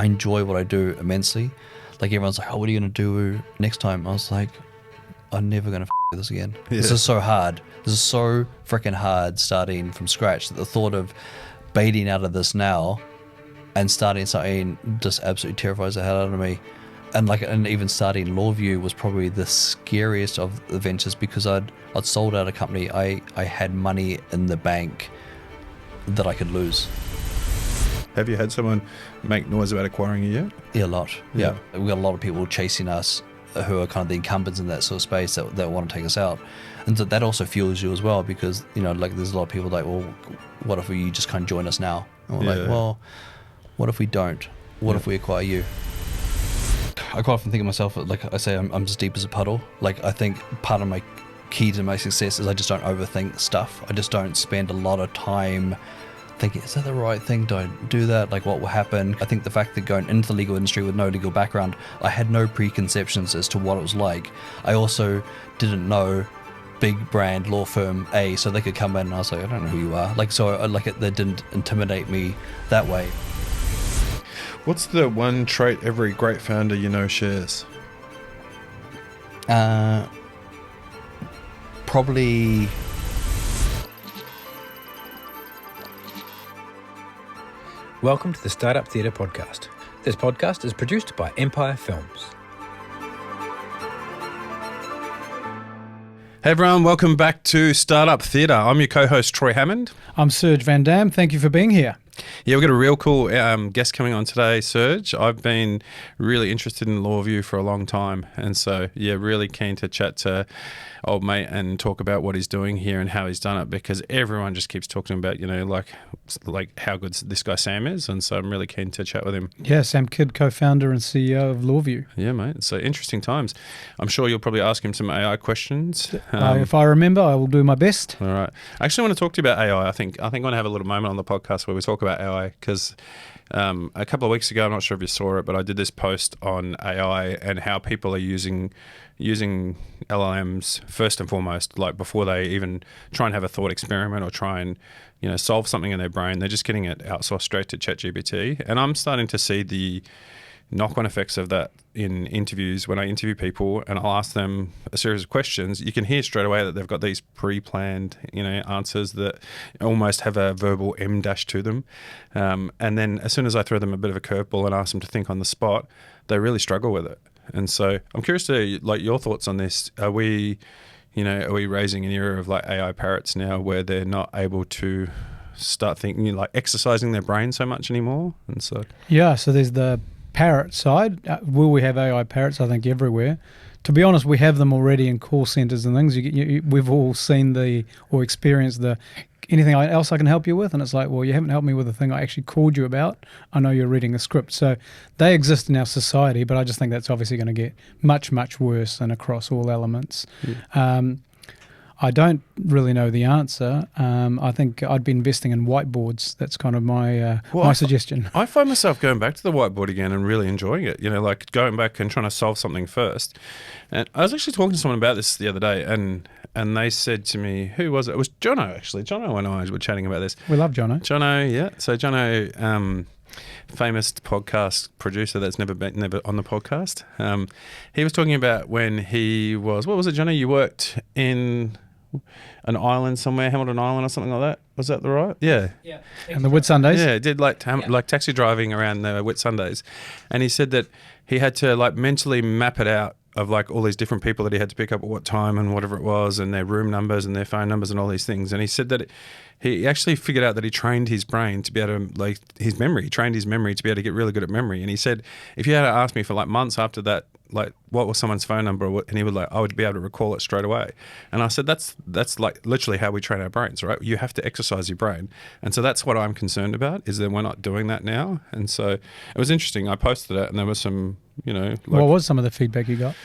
I enjoy what I do immensely. Like everyone's like, oh, what are you going to do next time? I was like, I'm never going to with this again. Yeah. This is so hard. This is so freaking hard starting from scratch that the thought of baiting out of this now and starting something just absolutely terrifies the hell out of me. And even starting LawView was probably the scariest of the ventures because I'd sold out a company. I had money in the bank that I could lose. Have you had someone make noise about acquiring you yet? Yeah, a lot. Yeah. We've got a lot of people chasing us who are kind of the incumbents in that sort of space that want to take us out. And so that also fuels you as well because, like there's a lot of people like, well, what if you just kind of join us now? And we're like, well, what if we don't? What if we acquire you? I quite often think of myself, like I say, I'm as deep as a puddle. Like I think part of my key to my success is I just don't overthink stuff. I just don't spend a lot of time thinking, is that the right thing? Don't do that. Like what will happen? I think the fact that going into the legal industry with no legal background, I had no preconceptions as to what it was like. I also didn't know big brand law firm A, so they could come in and I was like, I don't know who you are. Like, so they didn't intimidate me that way. What's the one trait every great founder shares? Probably Welcome to the Startup Theatre podcast. This podcast is produced by Empire Films. Hey everyone, welcome back to Startup Theatre. I'm your co-host Troy Hammond. I'm Serge Van Dam. Thank you for being here. Yeah, we've got a real cool guest coming on today, Serge. I've been really interested in LawView for a long time. And so, really keen to chat to old mate and talk about what he's doing here and how he's done it because everyone just keeps talking about, like how good this guy Sam is. And so I'm really keen to chat with him. Yeah, Sam Kidd, co-founder and CEO of LawView. Yeah, mate. So interesting times. I'm sure you'll probably ask him some AI questions. If I remember, I will do my best. All right. I actually want to talk to you about AI. I think I'm going to have a little moment on the podcast where we talk about AI because a couple of weeks ago, I'm not sure if you saw it, but I did this post on AI and how people are using LLMs first and foremost, like before they even try and have a thought experiment or try and solve something in their brain. They're just getting it outsourced straight to ChatGPT, and I'm starting to see the knock-on effects of that in interviews. When I interview people and I'll ask them a series of questions, you can hear straight away that they've got these pre-planned, answers that almost have a verbal M dash to them. And then as soon as I throw them a bit of a curveball and ask them to think on the spot, they really struggle with it. And so I'm curious to your thoughts on this. Are we raising an era of like AI parrots now where they're not able to start thinking, like exercising their brain so much anymore? And so so there's the parrot side. Will we have AI parrots? I think everywhere. To be honest, we have them already in call centers and things. We've all seen or experienced anything else I can help you with? And it's like, well, you haven't helped me with the thing I actually called you about. I know you're reading a script. So they exist in our society, but I just think that's obviously going to get much, much worse and across all elements. Yeah. I don't really know the answer. I think I'd be investing in whiteboards. That's kind of my suggestion. I find myself going back to the whiteboard again and really enjoying it. Like going back and trying to solve something first. And I was actually talking to someone about this the other day, and they said to me, who was it? It was Jono, actually. Jono and I were chatting about this. We love Jono. Jono, yeah. So Jono, famous podcast producer that's never on the podcast. He was talking about when he was, what was it, Jono? You worked in an island somewhere, Hamilton Island or something like that. Was that the right? Yeah. Yeah. And the Whitsundays? Yeah, did like taxi driving around the Whitsundays. And he said that he had to like mentally map it out of like all these different people that he had to pick up at what time and whatever it was and their room numbers and their phone numbers and all these things. And he said that he actually figured out that he trained his brain to be able to, like his memory, he trained his memory to be able to get really good at memory. And he said, if you had to ask me for like months after that, like what was someone's phone number, and he would like, I would be able to recall it straight away. And I said, that's like literally how we train our brains, right? You have to exercise your brain. And so that's what I'm concerned about, is that we're not doing that now. And so it was interesting. I posted it and there was some, what was some of the feedback you got?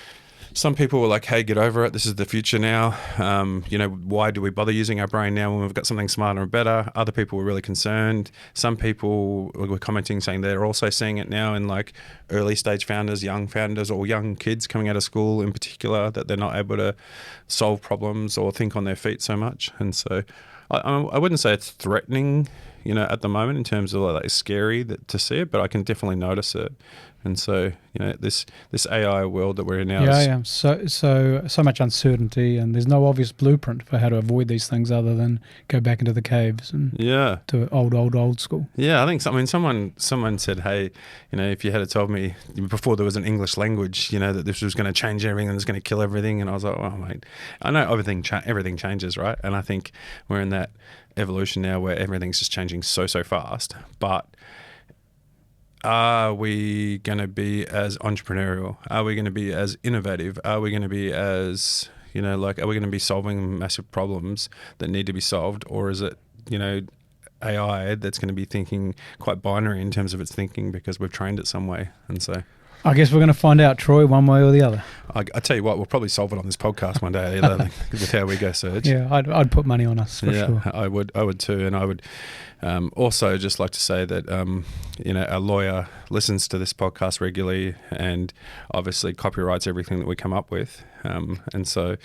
Some people were like, hey, get over it. This is the future now. Why do we bother using our brain now when we've got something smarter and better? Other people were really concerned. Some people were commenting saying they're also seeing it now in like early stage founders, young founders, or young kids coming out of school in particular, that they're not able to solve problems or think on their feet so much. And so I wouldn't say it's threatening, at the moment in terms of like it's scary to see it, but I can definitely notice it. And so, this AI world that we're in now is... So much uncertainty, and there's no obvious blueprint for how to avoid these things other than go back into the caves and to old school. Yeah, I think someone said, hey, if you had told me before there was an English language, that this was going to change everything and it's going to kill everything, and I was like, oh mate, I know everything changes, right? And I think we're in that evolution now where everything's just changing so fast, but are we going to be as entrepreneurial? Are we going to be as innovative? Are we going to be as, are we going to be solving massive problems that need to be solved? Or is it, AI that's going to be thinking quite binary in terms of its thinking because we've trained it some way? And so... I guess we're going to find out, Troy, one way or the other. I tell you what, we'll probably solve it on this podcast one day or the other with how we go, Serge. Yeah, I'd put money on us for sure. I would too, and I would also just like to say that our lawyer listens to this podcast regularly and obviously copyrights everything that we come up with, and so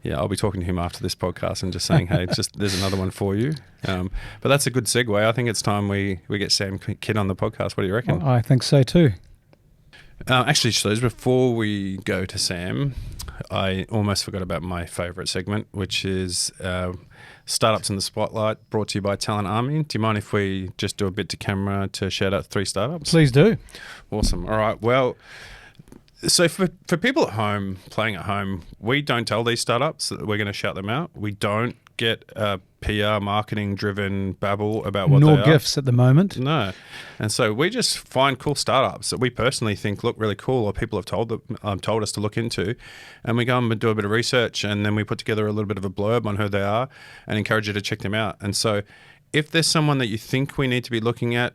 I'll be talking to him after this podcast and just saying, hey, there's another one for you. But that's a good segue. I think it's time we get Sam Kidd on the podcast. What do you reckon? Well, I think so too. Actually, Schlees, before we go to Sam, I almost forgot about my favourite segment, which is Startups in the Spotlight, brought to you by Talent Army. Do you mind if we just do a bit to camera to shout out 3 startups? Please do. Awesome. All right. Well, so for people at home, playing at home, we don't tell these startups that we're going to shout them out. We don't get PR marketing driven babble about what they are. Nor gifts at the moment. No. And so we just find cool startups that we personally think look really cool or people have told us to look into, and we go and do a bit of research, and then we put together a little bit of a blurb on who they are and encourage you to check them out. And so if there's someone that you think we need to be looking at,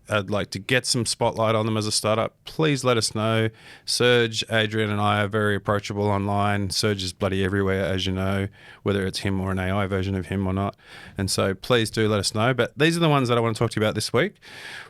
I'd like to get some spotlight on them as a startup, please let us know. Serge, Adrian and I are very approachable online. Serge is bloody everywhere, as you know, whether it's him or an AI version of him or not. And so please do let us know. But these are the ones that I want to talk to you about this week.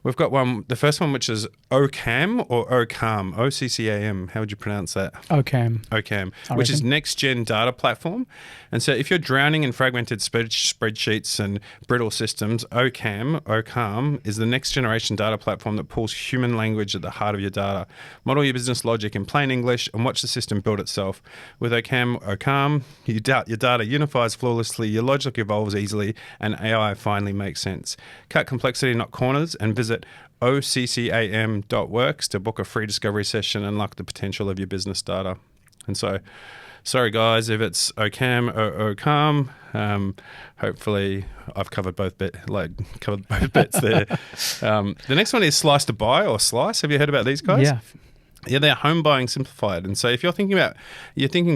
We've got the first one, which is OCAM or OCAM, OCCAM. How would you pronounce that? OCAM, which is Next Gen Data Platform. And so if you're drowning in fragmented spreadsheets and brittle systems, OCAM is the next generation data platform that pulls human language at the heart of your data. Model your business logic in plain English and watch the system build itself. With OCAM, your data unifies flawlessly, your logic evolves easily, and AI finally makes sense. Cut complexity, not corners, and visit occam.works to book a free discovery session and unlock the potential of your business data. And so, sorry guys, if it's OCAM or OCAM, hopefully I've covered both bits there. The next one is Slice to Buy or Slice. Have you heard about these guys? Yeah, they're home buying simplified. And so if you're thinking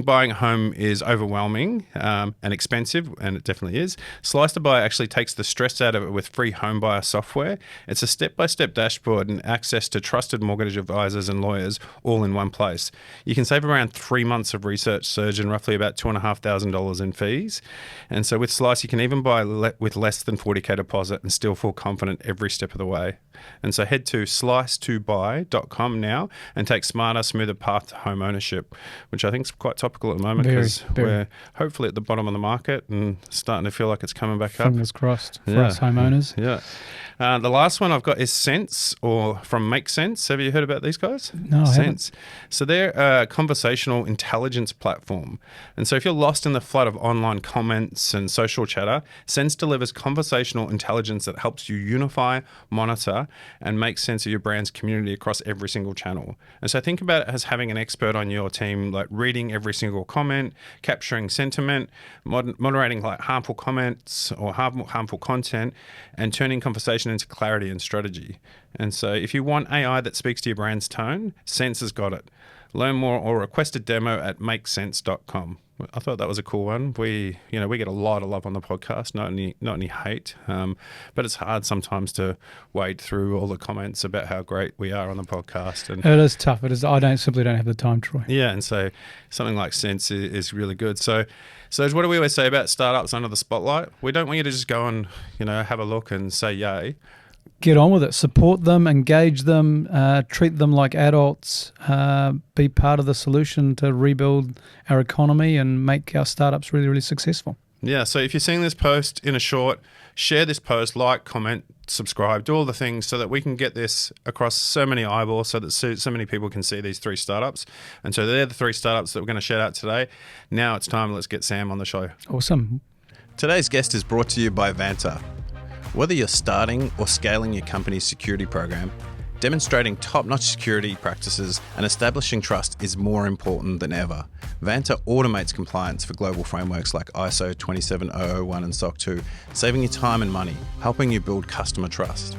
buying a home is overwhelming and expensive, and it definitely is, Slice to Buy actually takes the stress out of it with free home buyer software. It's a step-by-step dashboard and access to trusted mortgage advisors and lawyers all in one place. You can save around 3 months of research, Serge, and roughly about $2,500 in fees. And so with Slice, you can even buy with less than 40K deposit and still feel confident every step of the way. And so head to slice2buy.com now and take smarter, smoother path to home ownership, which I think is quite topical at the moment because we're hopefully at the bottom of the market and starting to feel like it's coming back up. Fingers crossed for us homeowners. Yeah. The last one I've got is Sense, or from Make Sense. Have you heard about these guys? No, I haven't. So they're a conversational intelligence platform. And so if you're lost in the flood of online comments and social chatter, Sense delivers conversational intelligence that helps you unify, monitor, and make sense of your brand's community across every single channel. And so think about it as having an expert on your team, like reading every single comment, capturing sentiment, moderating like harmful comments or harmful content, and turning conversation into clarity and strategy. And so if you want AI that speaks to your brand's tone, Sense has got it. Learn more or request a demo at makesense.com. I thought that was a cool one. We get a lot of love on the podcast, not any hate, but it's hard sometimes to wade through all the comments about how great we are on the podcast. And it is tough. It is. I simply don't have the time, Troy. Yeah, and so something like Sense is really good. So what do we always say about startups under the spotlight? We don't want you to just go and have a look and say yay. Get on with it. Support them, engage them, treat them like adults, be part of the solution to rebuild our economy and make our startups really, really successful. Yeah, so if you're seeing this post in a short, share this post, like, comment, subscribe, do all the things so that we can get this across so many eyeballs, so that so many people can see these 3 startups. And so they're the 3 startups that we're going to shout out today. Now it's time, let's get Sam on the show. Awesome. Today's guest is brought to you by Vanta. Whether you're starting or scaling your company's security program, demonstrating top-notch security practices and establishing trust is more important than ever. Vanta automates compliance for global frameworks like ISO 27001 and SOC 2, saving you time and money, helping you build customer trust.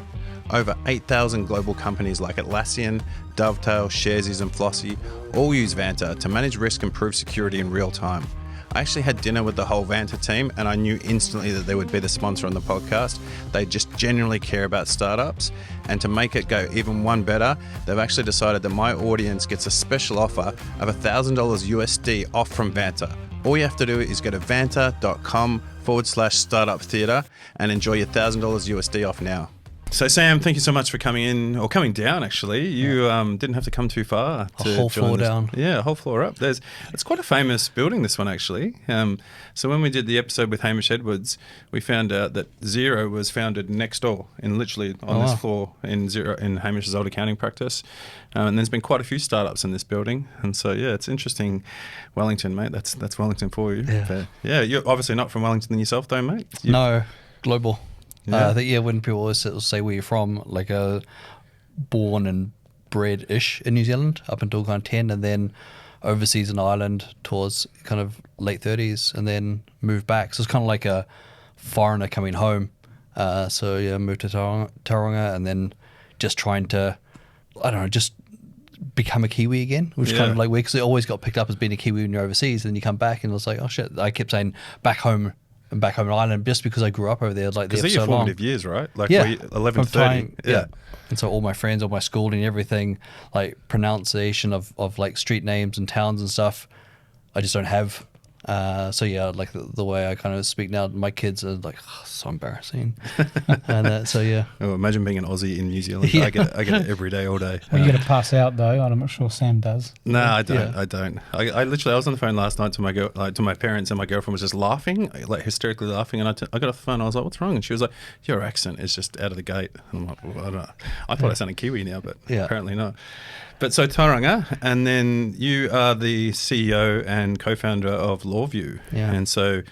Over 8,000 global companies like Atlassian, Dovetail, Sharesies and Flossy all use Vanta to manage risk and prove security in real time. I actually had dinner with the whole Vanta team and I knew instantly that they would be the sponsor on the podcast. They just genuinely care about startups. And to make it go even one better, they've actually decided that my audience gets a special offer of $1,000 USD off from Vanta. All you have to do is go to vanta.com/startup theatre and enjoy your $1,000 USD off now. So Sam, thank you so much for coming in, or coming down actually. You didn't have to come too far to A whole join floor this. down. Yeah, a whole floor up. It's quite a famous building, this one actually. So when we did the episode with Hamish Edwards, we found out that Xero was founded next door, in literally on this floor in Hamish's old accounting practice. And there's been quite a few startups in this building. And so yeah, it's interesting. Wellington, mate, that's Wellington for you. Yeah. But, yeah, you're obviously not from Wellington yourself though, mate. No, global. Yeah. I think, when people always say where you're from, like born and bred-ish in New Zealand up until kind of 10, and then overseas in Ireland towards kind of late 30s, and then moved back. So it's kind of like a foreigner coming home. So yeah, moved to Tauranga, and then just trying to, I don't know, just become a Kiwi again, which is kind of like weird because it always got picked up as being a Kiwi when you're overseas, and then you come back and it's like, oh shit, I kept saying back home in Ireland just because I grew up over there, like there Because for they're so your long. formative years, right? Like Yeah. 11 to 30. Yeah. And so all my friends, all my schooling, everything, like pronunciation of like street names and towns and stuff, I just don't have. So yeah, like the way I kind of speak now, my kids are like, oh, so embarrassing. And so yeah. Oh, imagine being an Aussie in New Zealand. Yeah. I get it every day, all day. Well, you get to pass out though. I'm not sure Sam does. No, I don't. Yeah. I don't. I literally, I was on the phone last night to my to my parents, and my girlfriend was just laughing, like hysterically laughing. And I got off the phone. And I was like, "What's wrong?" And she was like, "Your accent is just out of the gate." And I'm like, well, I don't know. I thought I sounded Kiwi now, but apparently not. But so Tauranga, and then you are the CEO and co-founder of LawView. Yeah. And so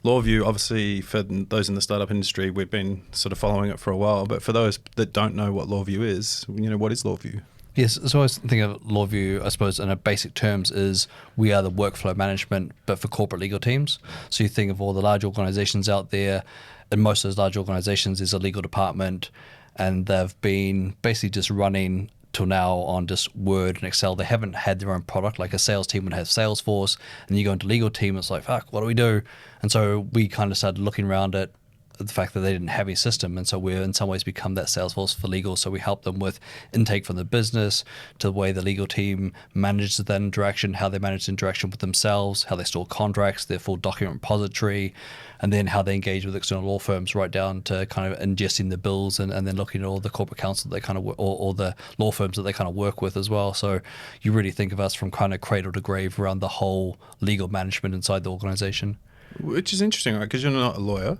LawView, obviously, for those in the startup industry, we've been sort of following it for a while. But for those that don't know what LawView is, what is LawView? Yes, so I was thinking of LawView, I suppose, in a basic terms, is we are the workflow management, but for corporate legal teams. So you think of all the large organizations out there, and most of those large organizations is a legal department, and they've been basically just running till now on just Word and Excel. They haven't had their own product. Like a sales team would have Salesforce, and you go into legal team, it's like, fuck, what do we do? And so we kind of started looking around at the fact that they didn't have a system, and so we're in some ways become that Salesforce for legal. So we help them with intake from the business to the way the legal team manages that interaction, how they manage the interaction with themselves, how they store contracts, their full document repository, and then how they engage with external law firms, right down to kind of ingesting the bills and then looking at all the corporate counsel that they kind of or the law firms that they kind of work with as well. So you really think of us from kind of cradle to grave around the whole legal management inside the organization. Which is interesting, right? Because you're not a lawyer.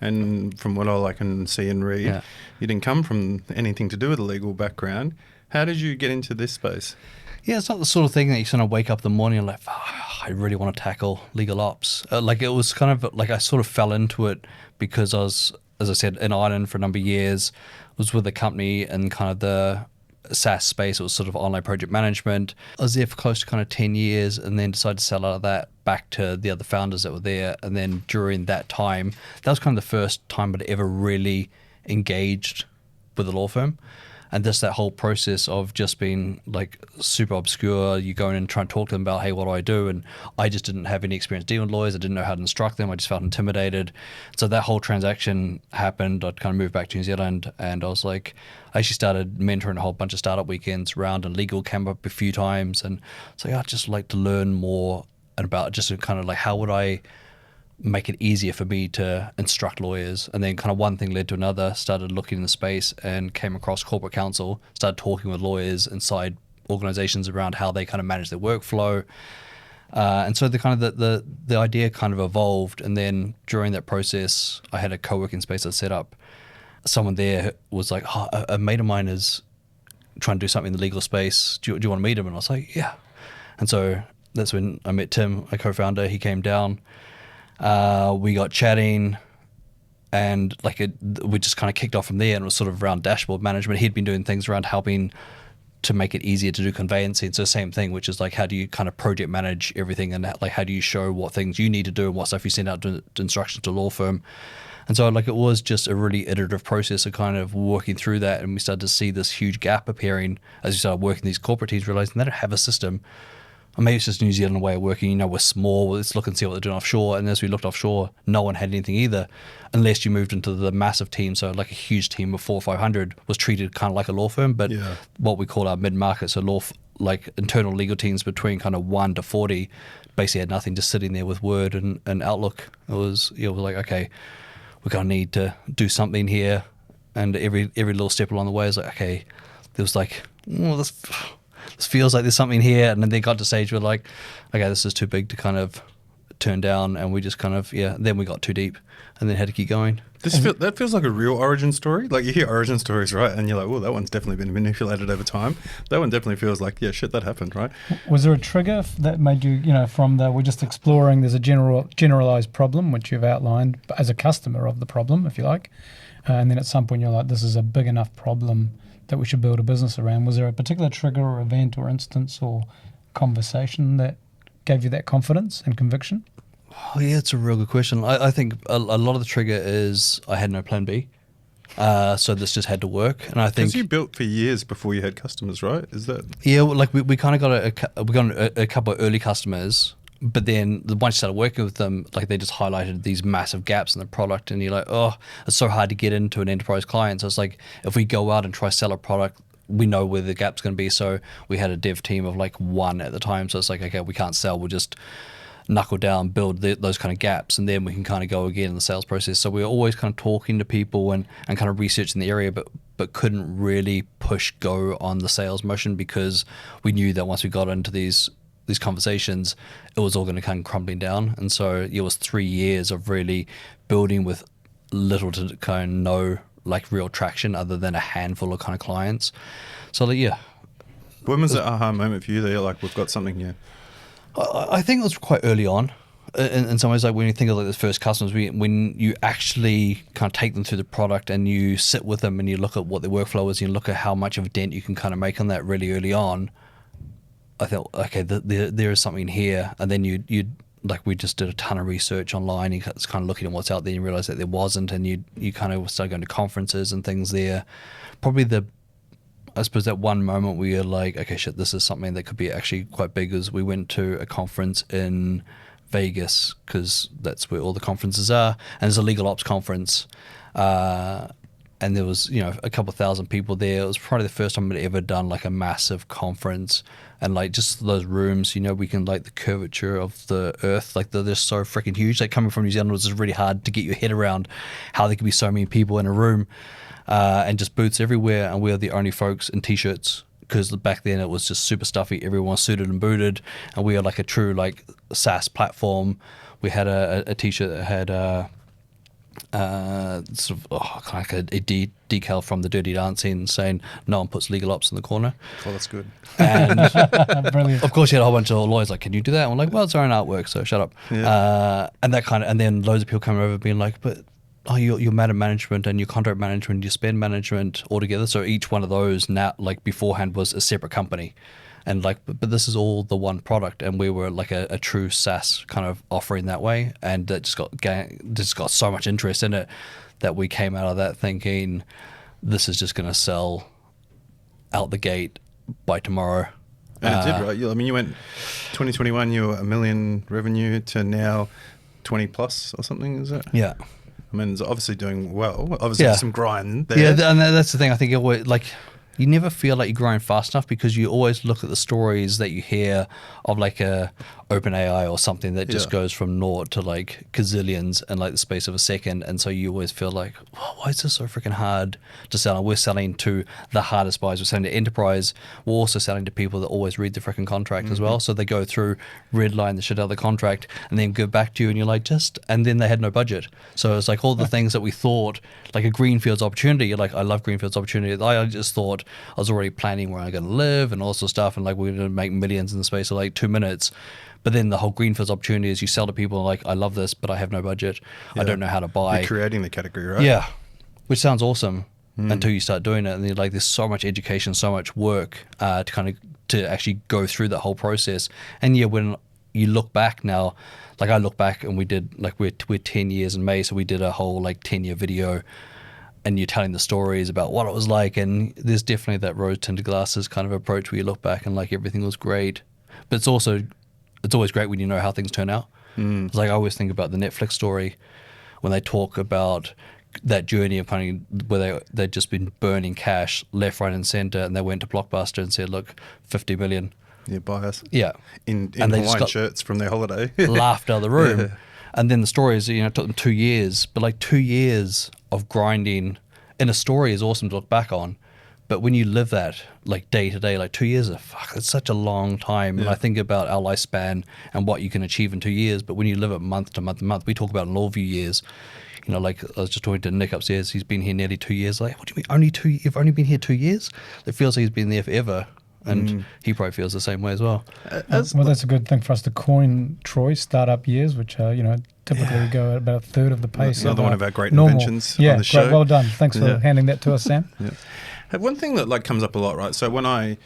And from what all I can see and read, you didn't come from anything to do with a legal background. How did you get into this space? Yeah, it's not the sort of thing that you sort of wake up in the morning and like, I really want to tackle legal ops. Like it was kind of like I sort of fell into it because I was, as I said, in Ireland for a number of years. Was with a company in kind of the SaaS space. It was sort of online project management. I was there for close to kind of 10 years and then decided to sell out of that back to the other founders that were there. And then during that time, that was kind of the first time I'd ever really engaged with a law firm. And just that whole process of just being like super obscure, you go in and try and talk to them about, hey, what do I do? And I just didn't have any experience dealing with lawyers. I didn't know how to instruct them. I just felt intimidated. So that whole transaction happened. I'd kind of moved back to New Zealand, and I was like, I actually started mentoring a whole bunch of startup weekends around, and legal came up a few times. And it's like, I'd just like to learn more about just kind of like, how would I make it easier for me to instruct lawyers? And then kind of one thing led to another, started looking in the space and came across corporate counsel, started talking with lawyers inside organizations around how they kind of manage their workflow. And so the idea kind of evolved, and then during that process, I had a co-working space I set up. Someone there was like, oh, a mate of mine is trying to do something in the legal space. Do you want to meet him? And I was like, yeah. And so that's when I met Tim, my co-founder. He came down. We got chatting, and we just kind of kicked off from there, and it was sort of around dashboard management. He'd been doing things around helping to make it easier to do conveyancing. So same thing, which is like, how do you kind of project manage everything, and like how do you show what things you need to do and what stuff you send out to instructions to law firm. And so like it was just a really iterative process of kind of working through that, and we started to see this huge gap appearing as we started working these corporate teams, realizing they don't have a system. Or maybe it's just New Zealand way of working. We're small. Let's look and see what they're doing offshore. And as we looked offshore, no one had anything either, unless you moved into the massive team. So like a huge team of 400 or 500 was treated kind of like a law firm, but what we call our mid-market, so like internal legal teams between kind of 1 to 40, basically had nothing, just sitting there with Word and Outlook. It was we're like, okay, we're gonna need to do something here. And every little step along the way is like, okay, there was like, this feels like there's something here, and then they got to stage where like, okay, this is too big to kind of turn down, and we just kind of then we got too deep, and then had to keep going. That feels like a real origin story. Like you hear origin stories, right? And you're like, well, that one's definitely been manipulated over time. That one definitely feels like, yeah, shit, that happened, right? Was there a trigger that made you, from we're just exploring, there's a generalized problem, which you've outlined as a customer of the problem, if you like, and then at some point you're like, this is a big enough problem that we should build a business around. Was there a particular trigger or event or instance or conversation that gave you that confidence and conviction? Oh, yeah, it's a real good question. I think a lot of the trigger is I had no plan B. So this just had to work. And I think... Because you built for years before you had customers, right? Is that... Yeah, well, like we kind of got a couple of early customers, but then once you started working with them, like they just highlighted these massive gaps in the product, and you're like, oh, it's so hard to get into an enterprise client. So it's like, if we go out and try sell a product, we know where the gap's going to be. So we had a dev team of like 1 at the time. So it's like, okay, we can't sell. We'll just knuckle down, build those kind of gaps, and then we can kind of go again in the sales process. So we were always kind of talking to people and kind of researching the area, but couldn't really push go on the sales motion, because we knew that once we got into these conversations, it was all going to come crumbling down. And so it was 3 years of really building with little to kind of no like real traction other than a handful of kind of clients. So like, yeah. When was the aha moment for you that you're like, we've got something here? I think it was quite early on. In some ways, like when you think of like the first customers, when you actually kind of take them through the product and you sit with them and you look at what their workflow is, and you look at how much of a dent you can kind of make on that really early on, I thought, okay, there is something here. And then you like we just did a ton of research online. You was kind of looking at what's out there, and you realize that there wasn't, and you kind of started going to conferences and things there. Probably I suppose that one moment where you're like, okay, shit, this is something that could be actually quite big, is we went to a conference in Vegas, because that's where all the conferences are, and it's a legal ops conference, and there was a couple thousand people there. It was probably the first time I'd ever done like a massive conference, and like just those rooms, we can like the curvature of the earth, like they're just so freaking huge. Like coming from New Zealand, it was just really hard to get your head around how there could be so many people in a room. And just booths everywhere, and we were the only folks in t-shirts, because back then it was just super stuffy. Everyone suited and booted, and we are like a true like SaaS platform. We had a t-shirt that had sort of kind of like a decal from the Dirty Dancing saying "No one puts legal ops in the corner." Oh, that's good. And Brilliant. of course, you had a whole bunch of lawyers like, "Can you do that?" And I'm like, "Well, it's our own artwork, so shut up." Yeah. And then loads of people coming over being like, "But your matter management and your contract management, your spend management all together." So each one of those now, like beforehand, was a separate company, and like, but this is all the one product, and we were like a true SaaS kind of offering that way, and that just got so much interest in it that we came out of that thinking, this is just going to sell out the gate by tomorrow. And it did, right? I mean, you went 2021, you were $1 million revenue to now 20 plus or something, is it? Yeah. I mean, it's obviously doing well. Obviously, Yeah. some grind there. Yeah, and that's the thing. I think it always, like, you never feel like you're growing fast enough because you always look at the stories that you hear of like a OpenAI or something that just goes from naught to like gazillions in like the space of a second. And so you always feel like, oh, why is this so freaking hard to sell? And we're selling to the hardest buyers. We're selling to enterprise. We're also selling to people that always read the freaking contract as well. So they go through, redline the shit out of the contract, and then go back to you and you're like, and then they had no budget. So it's like all the things that we thought, like a greenfields opportunity, you're like, I love greenfields opportunity. I just thought I was already planning where I'm going to live and all sorts of stuff, and like we're going to make millions in the space of like 2 minutes. But then the whole greenfields opportunity is you sell to people like, I love this, but I have no budget. I don't know how to buy. You're creating the category, right? Yeah, which sounds awesome until you start doing it, and you're like, there's so much education, so much work to actually go through that whole process. And yeah, when you look back now, like I look back and we did like we're 10 years in May, so we did a whole like 10-year video. And you're telling the stories about what it was like, and there's definitely that rose-tinted glasses kind of approach where you look back and like everything was great. But it's always great when you know how things turn out. It's like I always think about the Netflix story when they talk about that journey of kind of where they'd just been burning cash left, right, and center, and they went to Blockbuster and said, "Look, 50 million." Yeah, buy us. Yeah, in and Hawaiian shirts from their holiday. Laughed out of the room. Yeah. And then the story is, it took them 2 years, but like 2 years of grinding in a story is awesome to look back on. But when you live that like day to day, like 2 years, it's such a long time. And I think about our lifespan and what you can achieve in 2 years. But when you live it month to month to month, we talk about LawView years. Like I was just talking to Nick upstairs. He's been here nearly 2 years. Like, what do you mean only 2? You've only been here 2 years? It feels like he's been there forever. And he probably feels the same way as well. Well, that's a good thing for us to coin, Troy, startup years, which typically go at about a third of the pace. Another one of our great normal inventions on the show. Great, well done. Thanks for handing that to us, Sam. One thing that like comes up a lot, right? So when I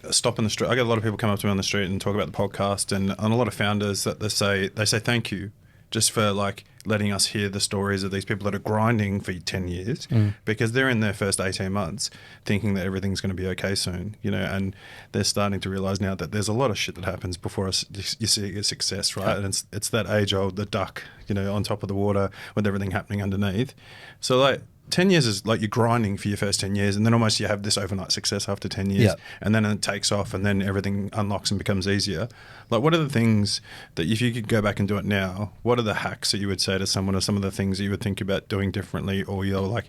stop in the street, I get a lot of people come up to me on the street and talk about the podcast, and a lot of founders that they say thank you just for like letting us hear the stories of these people that are grinding for 10 years because they're in their first 18 months thinking that everything's going to be okay soon, and they're starting to realize now that there's a lot of shit that happens before you see a success, right? And it's that age old, the duck, on top of the water with everything happening underneath. So like 10 years is like you're grinding for your first 10 years, and then almost you have this overnight success after 10 years, and then it takes off, and then everything unlocks and becomes easier. Like, what are the things that if you could go back and do it now, what are the hacks that you would say to someone, or some of the things that you would think about doing differently, or you're like,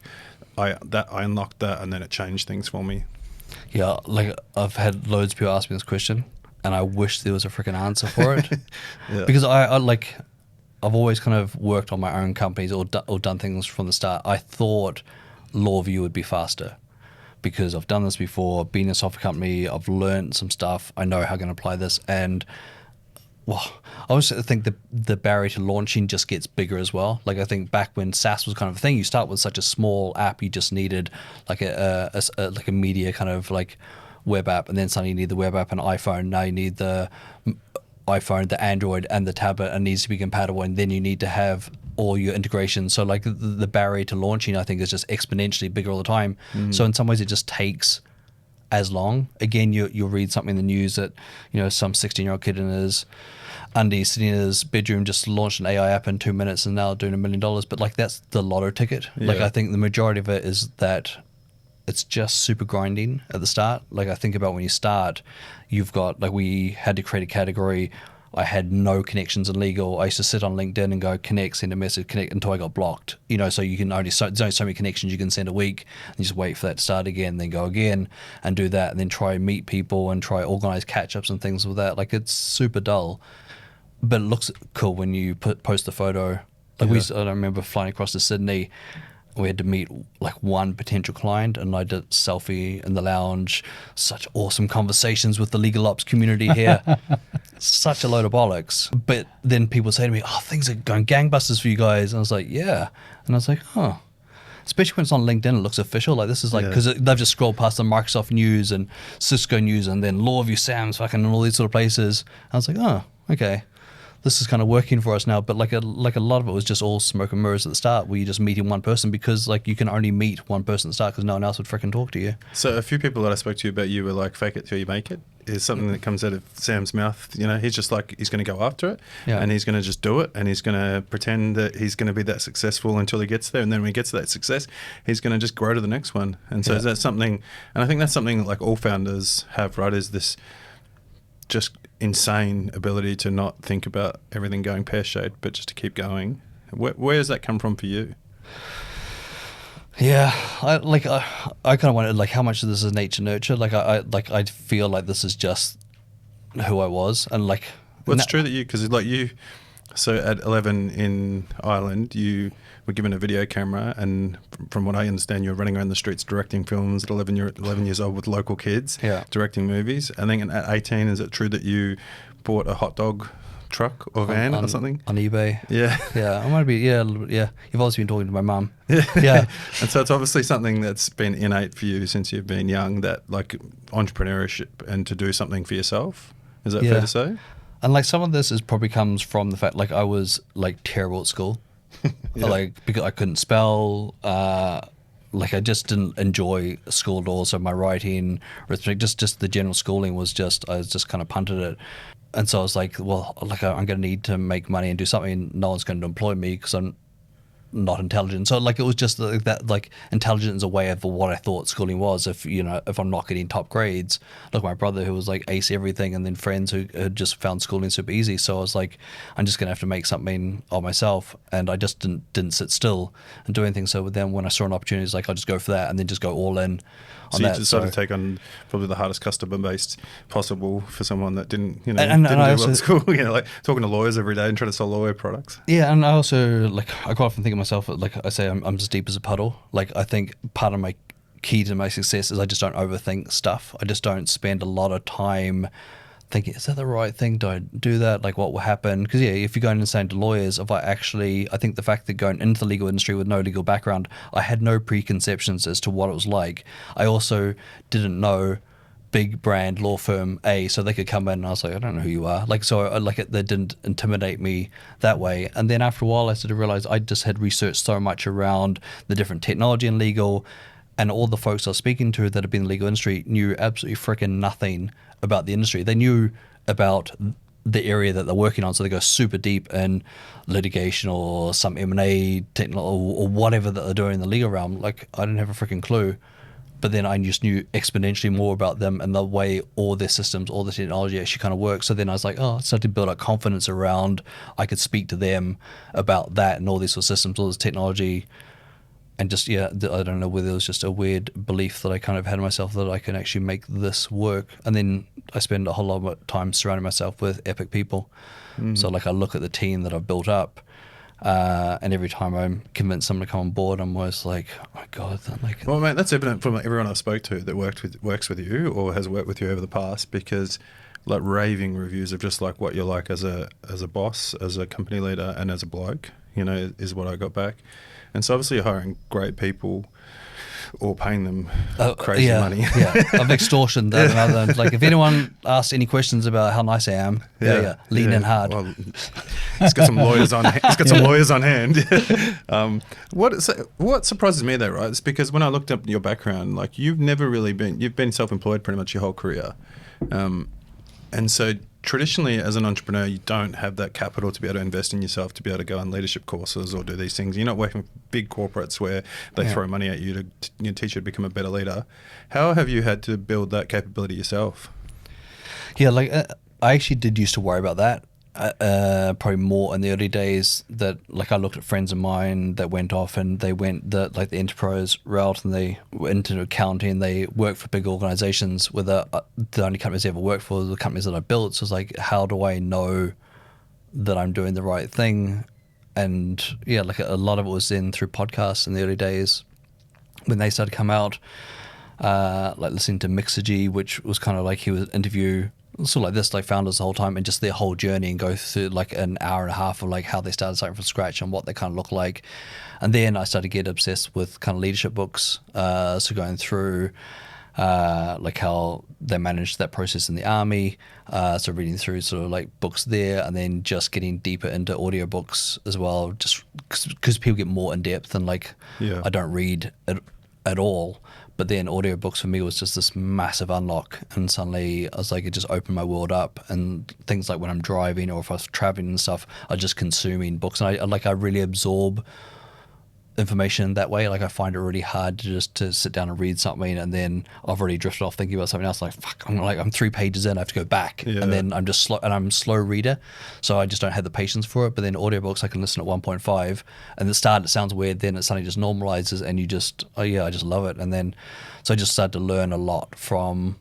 I unlocked that and then it changed things for me? Yeah, like I've had loads of people ask me this question, and I wish there was a freaking answer for it. Because I've always kind of worked on my own companies or done things from the start. I thought LawView would be faster because I've done this before, been in a software company, I've learned some stuff, I know how I can apply this. And I always think the barrier to launching just gets bigger as well. Like I think back when SaaS was kind of a thing, you start with such a small app, you just needed like a media kind of like web app, and then suddenly you need the web app and iPhone. Now you need the iPhone, the Android, and the tablet, and needs to be compatible, and then you need to have all your integration. So like the barrier to launching, I think, is just exponentially bigger all the time. So in some ways it just takes as long. Again, you'll read something in the news that some 16-year-old kid in his undies sitting in his bedroom just launched an AI app in 2 minutes and now doing $1 million. But like that's the lotto ticket. Like I think the majority of it is that it's just super grinding at the start. Like I think about when you start, you've got like we had to create a category. I had no connections in legal. I used to sit on LinkedIn and go connect, send a message, connect until I got blocked. So you can there's only so many connections you can send a week, and you just wait for that to start again, then go again and do that, and then try and meet people and try organize catch-ups and things with that. Like it's super dull, but it looks cool when you post the photo. Like I remember flying across to Sydney. We had to meet like one potential client, and I did a selfie in the lounge. Such awesome conversations with the legal ops community here. Such a load of bollocks. But then people say to me, "Oh, things are going gangbusters for you guys." And I was like, "Yeah." And I was like, "Huh." Especially when it's on LinkedIn, it looks official. Like this is like because they've just scrolled past the Microsoft news and Cisco news, and then LawView, Sam's fucking and all these sort of places. I was like, "Oh, okay." this is kind of working for us now. But like a lot of it was just all smoke and mirrors at the start, where you're just meeting one person, because like you can only meet one person at the start because no one else would freaking talk to you. So a few people that I spoke to about you were like, fake it till you make it is something that comes out of Sam's mouth. You know, he's just like, he's going to go after it, and he's going to just do it, and he's going to pretend that he's going to be that successful until he gets there, and then when he gets to that success, he's going to just grow to the next one. And so is that something, and I think that's something like all founders have, right, is this just insane ability to not think about everything going pear-shaped, but just to keep going. Where does that come from for you? Yeah, I kind of wanted, like, how much of this is nature nurture. Like I feel like this is just who I was, and like. Well, it's true that because like you, so at 11 in Ireland, you were given a video camera, and from what I understand, you're running around the streets directing films at 11 years old with local kids, directing movies. I think at 18, is it true that you bought a hot dog truck or van or something on eBay? Yeah, I might be a little bit. Yeah, you've obviously been talking to my mum. Yeah. And so it's obviously something that's been innate for you since you've been young, that like entrepreneurship and to do something for yourself. Is that fair to say? And like some of this is probably comes from the fact like I was like terrible at school. Like because I couldn't spell, like I just didn't enjoy school at all. So my writing, just the general schooling was I was just kind of punted it. And so I was like, well, like I'm going to need to make money and do something. No one's going to employ me because I'm not intelligent. So like it was just like that, like intelligence is a way of what I thought schooling was. If I'm not getting top grades, like my brother who was like ace everything, and then friends who had just found schooling super easy. So I was like, I'm just gonna have to make something of myself, and I just didn't sit still and do anything. So then when I saw an opportunity, it's like I'll just go for that and then just go all in. So you decided to take on probably the hardest customer base possible for someone that didn't do well at school. Like talking to lawyers every day and trying to sell lawyer products. Yeah, and I also I quite often think of myself like I say I'm as deep as a puddle. Like I think part of my key to my success is I just don't overthink stuff. I just don't spend a lot of time thinking, is that the right thing? Do I do that? Like what will happen? Because if you're going and saying to lawyers, I think the fact that going into the legal industry with no legal background, I had no preconceptions as to what it was like. I also didn't know big brand law firm A, so they could come in and I was like, I don't know who you are. Like, so they didn't intimidate me that way. And then after a while, I sort of realized I just had researched so much around the different technology in legal, and all the folks I was speaking to that have been in the legal industry knew absolutely freaking nothing about the industry. They knew about the area that they're working on, so they go super deep in litigation or some M&A technical or whatever that they're doing in the legal realm. Like, I didn't have a freaking clue. But then I just knew exponentially more about them and the way all their systems, all the technology actually kind of works. So then I was like, I started to build up confidence around I could speak to them about that and all these sort of systems, all this technology. And just, I don't know whether it was just a weird belief that I kind of had in myself that I can actually make this work. And then I spend a whole lot of time surrounding myself with epic people. So like I look at the team that I've built up, and every time I'm convinced someone to come on board, I'm always like, oh my God. Well, mate, that's evident from everyone I spoke to that works with you or has worked with you over the past, because like raving reviews of just like what you're like as a boss, as a company leader, and as a bloke, is what I got back. And so obviously you're hiring great people or paying them crazy money. I've extortioned that another. Like if anyone asks any questions about how nice I am, lean in hard. Well, he's got some lawyers on. He's got some lawyers on hand. What surprises me though, right? Is because when I looked up your background, like you've been self-employed pretty much your whole career, and so traditionally as an entrepreneur, you don't have that capital to be able to invest in yourself, to be able to go on leadership courses or do these things. You're not working with big corporates where they throw money at you to teach you to become a better leader. How have you had to build that capability yourself? Yeah, like I actually did used to worry about that. Probably more in the early days, that like I looked at friends of mine that went off and they went the enterprise route and they went into accounting. They worked for big organizations with the only companies they ever worked for were the companies that I built. So it's like, how do I know that I'm doing the right thing? And like a lot of it was in through podcasts in the early days when they started to come out, like listening to Mixergy, which was kind of like he would interview sort of like this, like founders the whole time, and just their whole journey and go through like an hour and a half of like how they started something from scratch and what they kind of look like. And then I started to get obsessed with kind of leadership books. So going through like how they managed that process in the army. So reading through sort of like books there, and then just getting deeper into audiobooks as well, just because people get more in depth, and like Yeah. I don't read at all. But then audiobooks for me was just this massive unlock, and suddenly I was like, it just opened my world up. And things like when I'm driving or if I was traveling and stuff, I was just consuming books, and I really absorb information that way. Like I find it really hard to sit down and read something, and then I've already drifted off thinking about something else. Like fuck, I'm 3 pages in, I have to go back, Yeah. and then I'm just slow, and I'm a slow reader, so I just don't have the patience for it. But then audiobooks, I can listen at 1.5, and at the start it sounds weird, then it suddenly just normalizes, and you just I just love it. And then so I just started to learn a lot from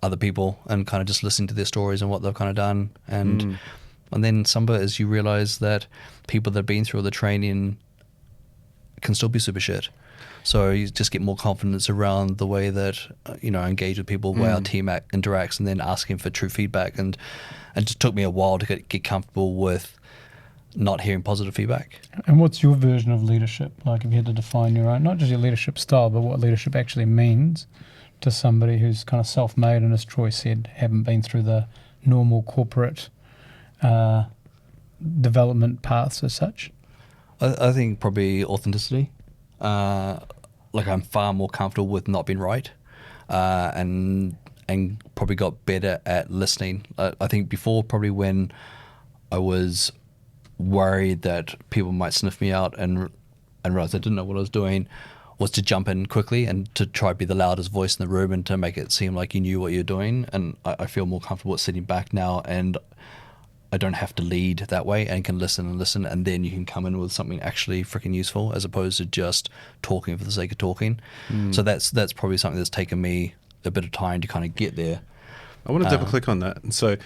other people and kind of just listening to their stories and what they've kind of done, and then some of it is you realize that people that have been through all the training can still be super shit. So you just get more confidence around the way that I engage with people, the way our team interacts, and then asking for true feedback. And it just took me a while to get comfortable with not hearing positive feedback. And what's your version of leadership? Like if you had to define your own, not just your leadership style, but what leadership actually means to somebody who's kind of self-made and, as Troy said, haven't been through the normal corporate development paths as such? I think probably authenticity. Like I'm far more comfortable with not being right, and probably got better at listening. I think before, probably when I was worried that people might sniff me out and realize I didn't know what I was doing, was to jump in quickly and to try to be the loudest voice in the room and to make it seem like you knew what you're doing. And I feel more comfortable at sitting back now, and I don't have to lead that way, and can listen, and then you can come in with something actually freaking useful, as opposed to just talking for the sake of talking. So that's probably something that's taken me a bit of time to kind of get there. I want to double click on that. And so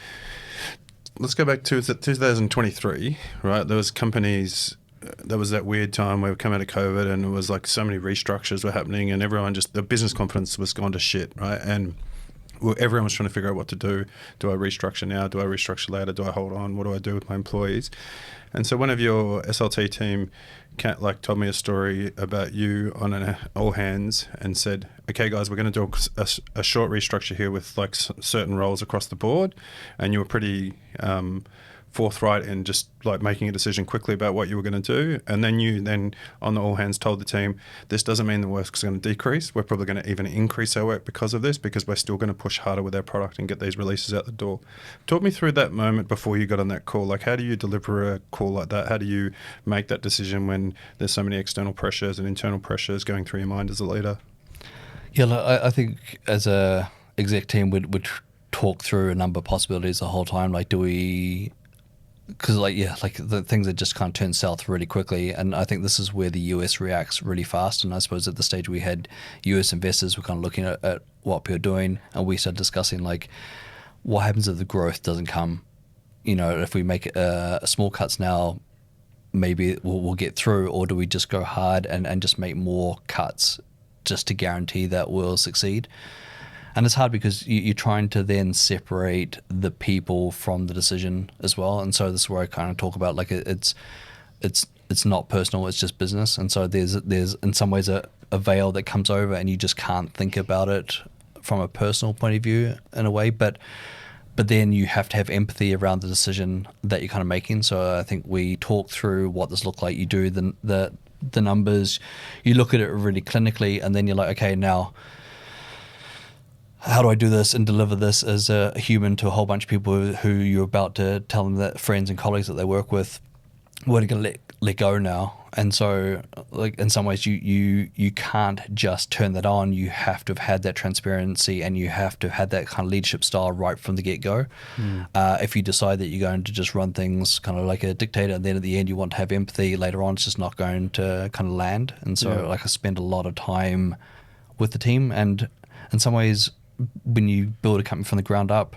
let's go back to 2023, right? There was companies, there was that weird time where we come out of COVID, and it was like so many restructures were happening, and everyone just, the business confidence was gone to shit, right? And everyone was trying to figure out what to do. Do I restructure now? Do I restructure later? Do I hold on? What do I do with my employees? And so one of your SLT team told me a story about you on an all hands and said, okay, guys, we're going to do a short restructure here with like certain roles across the board. And you were pretty forthright in just like making a decision quickly about what you were going to do. And then you on the all hands told the team, this doesn't mean the work's going to decrease. We're probably going to even increase our work because of this, because we're still going to push harder with our product and get these releases out the door. Talk me through that moment before you got on that call. Like, how do you deliver a call like that? How do you make that decision when there's so many external pressures and internal pressures going through your mind as a leader? Yeah, look, I think as a exec team, we'd talk through a number of possibilities the whole time. Like, do we... Because the things that just kind of turn south really quickly, and I think this is where the US reacts really fast. And I suppose at the stage we had US investors were kind of looking at what people are doing, and we started discussing like what happens if the growth doesn't come. If we make small cuts now, maybe we'll get through, or do we just go hard and just make more cuts just to guarantee that we'll succeed? And it's hard because you're trying to then separate the people from the decision as well. And so this is where I kind of talk about like it's not personal, it's just business. And so there's in some ways a veil that comes over, and you just can't think about it from a personal point of view in a way. But then you have to have empathy around the decision that you're kind of making. So I think we talk through what this looks like. You do the numbers, you look at it really clinically, and then you're like, okay, now how do I do this and deliver this as a human to a whole bunch of people who you're about to tell them, that friends and colleagues that they work with, we're going to let go now. And so, like, in some ways, you can't just turn that on. You have to have had that transparency, and you have to have had that kind of leadership style right from the get-go. If you decide that you're going to just run things kind of like a dictator, and then at the end you want to have empathy later on, it's just not going to kind of land. And so, like, I spend a lot of time with the team, and in some ways, when you build a company from the ground up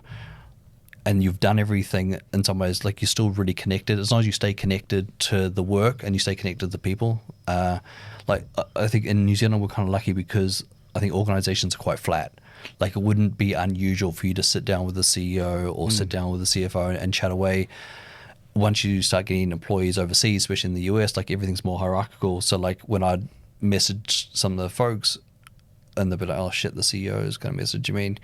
and you've done everything, in some ways, like, you're still really connected, as long as you stay connected to the work and you stay connected to the people. Like, I think in New Zealand we're kind of lucky because I think organizations are quite flat. Like, it wouldn't be unusual for you to sit down with the CEO or sit down with the CFO and chat away. Once you start getting employees overseas, especially in the US, like, everything's more hierarchical. So like when I'd message some of the folks, and they'll be like, oh shit, the CEO is going to message me.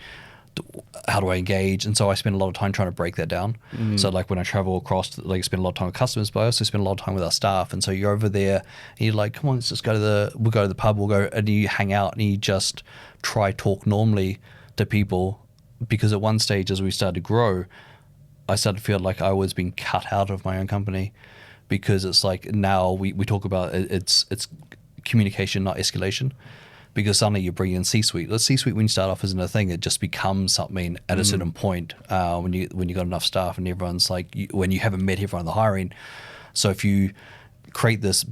How do I engage? And so I spend a lot of time trying to break that down. So like when I travel across, like I spend a lot of time with customers, but I also spend a lot of time with our staff. And so you're over there and you're like, come on, let's just we'll go to the pub, we'll go, and you hang out and you just try talk normally to people. Because at one stage, as we started to grow, I started to feel like I was being cut out of my own company, because it's like now we talk about it's communication, not escalation. Because suddenly you bring in C-suite. The C-suite, when you start off isn't a thing. It just becomes something at a certain point when you got enough staff and everyone's like, when you haven't met everyone in the hiring. So if you create this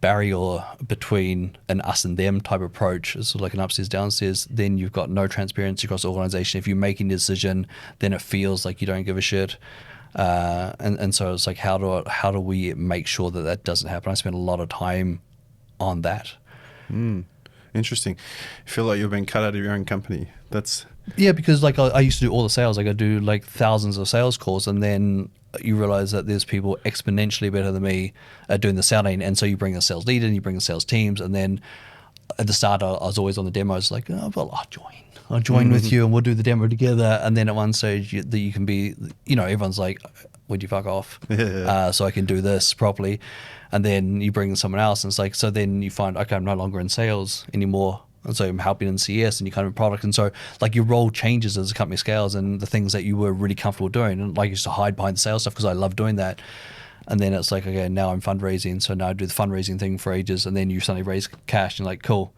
barrier between an us and them type approach, it's sort of like an upstairs downstairs, then you've got no transparency across the organization. If you're making a decision, then it feels like you don't give a shit. And so it's like, how do we make sure that doesn't happen? I spend a lot of time on that. Interesting. You feel like you're being cut out of your own company. That's because like I used to do all the sales. Like I do like thousands of sales calls, and then you realize that there's people exponentially better than me at doing the selling, and so you bring a sales leader and you bring the sales teams, and then at the start I was always on the demos like, oh well, I'll join with you and we'll do the demo together. And then at one stage you can be, everyone's like, would you fuck off? So I can do this properly. And then you bring in someone else, and it's like, so then you find, okay, I'm no longer in sales anymore, and so I'm helping in CS, and you kind of product, and so like your role changes as the company scales, and the things that you were really comfortable doing, and like I used to hide behind the sales stuff because I love doing that, and then it's like, okay, now I'm fundraising, so now I do the fundraising thing for ages, and then you suddenly raise cash, and like, cool,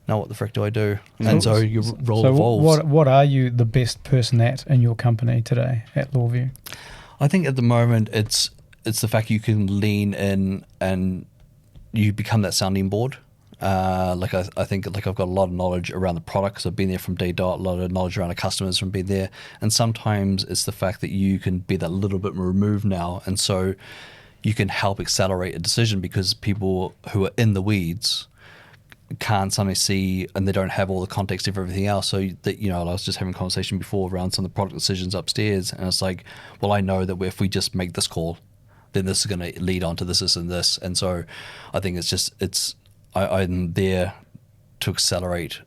now what the frick do I do? And so your role evolves. What are you the best person at in your company today at LawView? I think at the moment it's the fact you can lean in and you become that sounding board. Like I think like I've got a lot of knowledge around the product because I've been there from day dot, a lot of knowledge around the customers from being there. And sometimes it's the fact that you can be that little bit more removed now. And so you can help accelerate a decision because people who are in the weeds can't suddenly see, and they don't have all the context of everything else. So that, I was just having a conversation before around some of the product decisions upstairs, and it's like, well, I know that if we just make this call, then this is going to lead on to this and this. And so I think I'm there to accelerate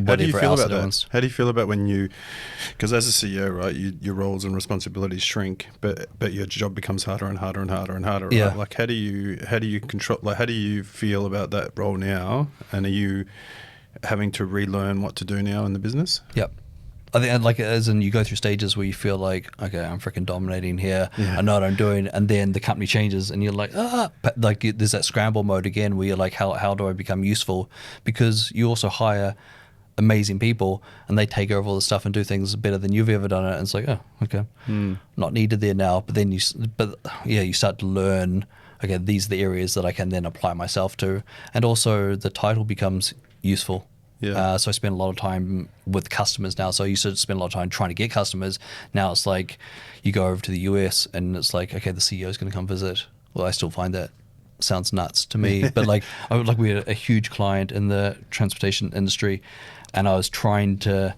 How do you whatever feel else about it that? wants. How do you feel about when because as a CEO, right, your roles and responsibilities shrink, but your job becomes harder and harder and harder and harder, right? Yeah. Like how do you control, like how do you feel about that role now? And are you having to relearn what to do now in the business? Yep. I think, like, as in you go through stages where you feel like, okay, I'm freaking dominating here. Yeah. I know what I'm doing. And then the company changes and you're like, like there's that scramble mode again where you're like, how do I become useful? Because you also hire amazing people and they take over all the stuff and do things better than you've ever done it. And it's like, oh, okay, not needed there now. But then you start to learn, okay, these are the areas that I can then apply myself to. And also the title becomes useful. Yeah. So I spend a lot of time with customers now. So I used to spend a lot of time trying to get customers. Now it's like you go over to the US and it's like, okay, the CEO is going to come visit. Well, I still find that sounds nuts to me. But like we had a huge client in the transportation industry, and I was trying to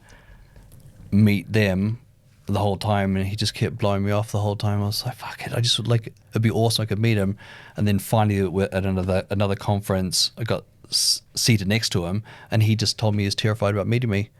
meet them the whole time, and he just kept blowing me off the whole time. I was like, fuck it, I just would like, it'd be awesome I could meet him. And then finally at another conference, I got seated next to him, and he just told me he's terrified about meeting me.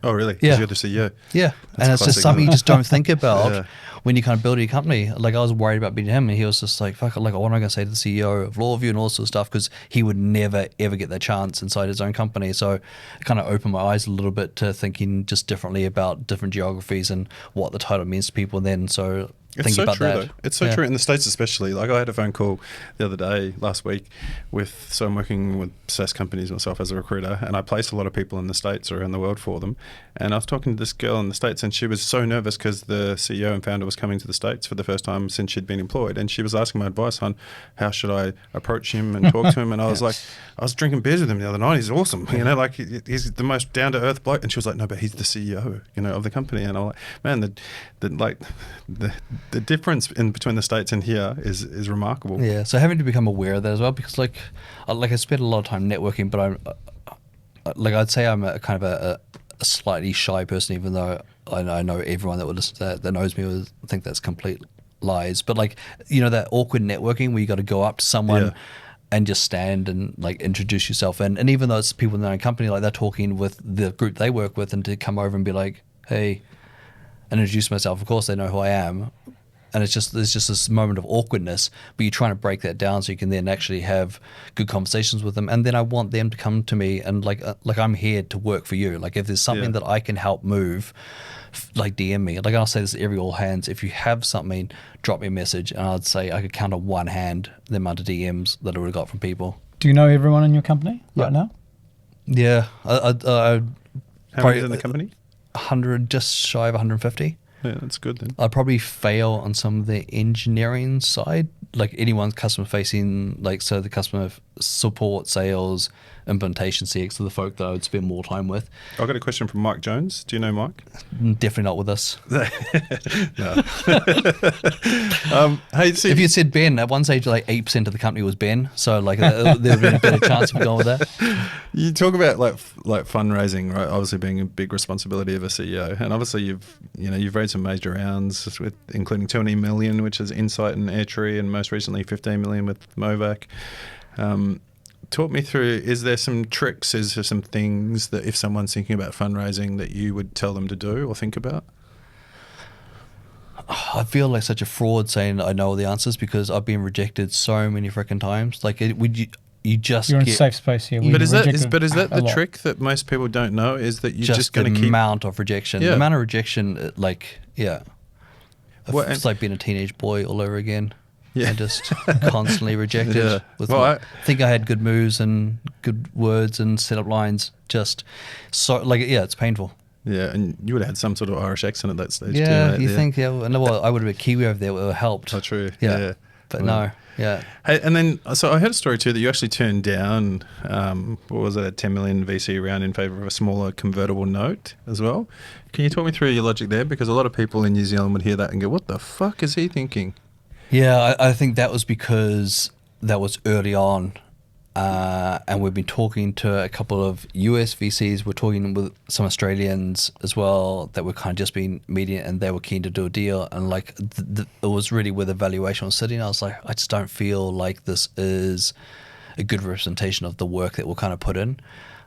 Oh, really? Yeah. You're the CEO. Yeah. That's and it's just classic, something you huh? just don't think about Yeah. when you kind of build your company. Like I was worried about meeting him, and he was just like, fuck, like what am I going to say to the CEO of Lawvu and all sorts of stuff, because he would never ever get that chance inside his own company. So it kind of opened my eyes a little bit to thinking just differently about different geographies and what the title means to people. And then so It's think so about true, that. though. It's so true in the States, especially. Like I had a phone call the other day, last week, so I'm working with SaaS companies myself as a recruiter, and I place a lot of people in the States or around the world for them. And I was talking to this girl in the States, and she was so nervous because the CEO and founder was coming to the States for the first time since she'd been employed. And she was asking my advice on how should I approach him and talk to him. And I was like, I was drinking beers with him the other night. He's awesome. Like he's the most down-to-earth bloke. And she was like, no, but he's the CEO, of the company. And I'm like, man, the difference in between the States and here is remarkable. Yeah, so having to become aware of that as well, because I spend a lot of time networking, but I'd say I'm a kind of a slightly shy person, even though I know everyone that would listen to that knows me would think that's complete lies. But that awkward networking where you got to go up to someone and just stand and like introduce yourself. And even though it's people in their own company, like they're talking with the group they work with, and to come over and be like, hey, and introduce myself. Of course, they know who I am. And there's just this moment of awkwardness, but you're trying to break that down so you can then actually have good conversations with them. And then I want them to come to me and like I'm here to work for you. Like if there's something that I can help move, like DM me. Like I'll say this every all hands. If you have something, drop me a message, and I'd say I could count on one hand the amount of DMs that I would have got from people. Do you know everyone in your company right now? Yeah, How many is in the company? 100, just shy of 150. Yeah, that's good then. I'd probably fail on some of the engineering side, like anyone's customer facing, like so the customer support, sales, implementation, CX, so the folk that I would spend more time with. I got a question from Mike Jones. Do you know Mike? Definitely not with us. No. Hey, see, If you said Ben, at one stage like 8% of the company was Ben, so like there would have been a better chance of going with that. you talk about like fundraising, right? Obviously being a big responsibility of a CEO, and obviously you've raised some major rounds, with including 20 million, which is Insight and Airtree, and most recently 15 million with Movac. Talk me through, is there some tricks, is there some things that if someone's thinking about fundraising that you would tell them to do or think about? I feel like such a fraud saying I know all the answers, because I've been rejected so many freaking times. Like you just You're in get a safe space here. But is that the lot. trick that most people don't know, is that you're just the going to keep... amount of rejection. Yeah. The amount of rejection, like, yeah. Well, It's like being a teenage boy all over again. Yeah. And just constantly rejected. Yeah. With Well, I think I had good moves and good words and set up lines. Just so, like, yeah, it's painful. Yeah, and you would have had some sort of Irish accent at that stage Yeah, too, mate. you think, yeah, well, I would have been Kiwi over there, it would have helped. Oh, true. Yeah. But no, yeah. Hey, and then, so I heard a story too that you actually turned down, what was it, a 10 million VC round in favour of a smaller convertible note as well. Can you talk me through your logic there? Because a lot of people in New Zealand would hear that and go, what the fuck is he thinking? Yeah, I think that was because that was early on. And we've been talking to a couple of US VCs. We're talking with some Australians as well that were kind of just been meeting, and they were keen to do a deal. And like it was really where the valuation was sitting. I was like, I just don't feel like this is a good representation of the work that we'll kind of put in.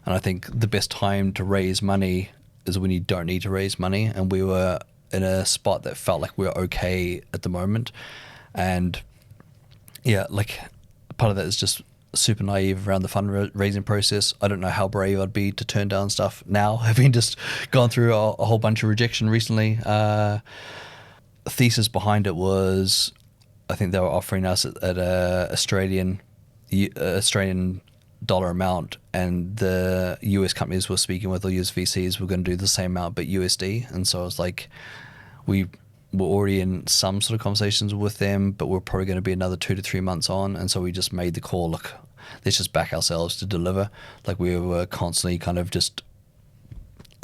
And I think the best time to raise money is when you don't need to raise money. And we were in a spot that felt like we were okay at the moment. And yeah, like part of that is just super naive around the fundraising process. I don't know how brave I'd be to turn down stuff now, having just gone through a whole bunch of rejection recently. The thesis behind it was, I think they were offering us at a Australian dollar amount, and the US companies we're speaking with, or US VCs, were going to do the same amount but USD. And so I was like, we're already in some sort of conversations with them, but we're probably going to be another 2 to 3 months on. And so we just made the call, look, let's just back ourselves to deliver. Like we were constantly kind of just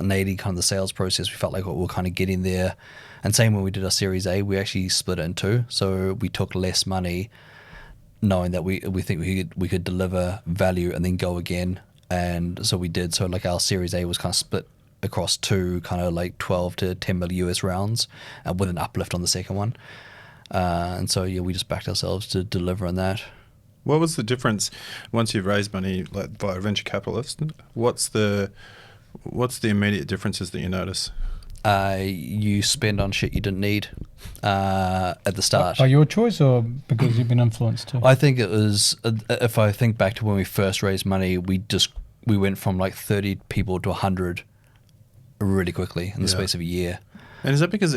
nailing kind of the sales process. We felt like we were kind of getting there. And same when we did our Series A, we actually split it in two. So we took less money, knowing that we think we could deliver value and then go again. And so we did. So like our Series A was kind of split across two kind of like 12 to 10 million US rounds, with an uplift on the second one. And so, yeah, we just backed ourselves to deliver on that. What was the difference once you've raised money like by a venture capitalist? What's the immediate differences that you notice? You spend on shit you didn't need at the start. By your choice or because you've been influenced too? I think it was, if I think back to when we first raised money, we went from like 30 people to 100 really quickly in the space of a year. And is that because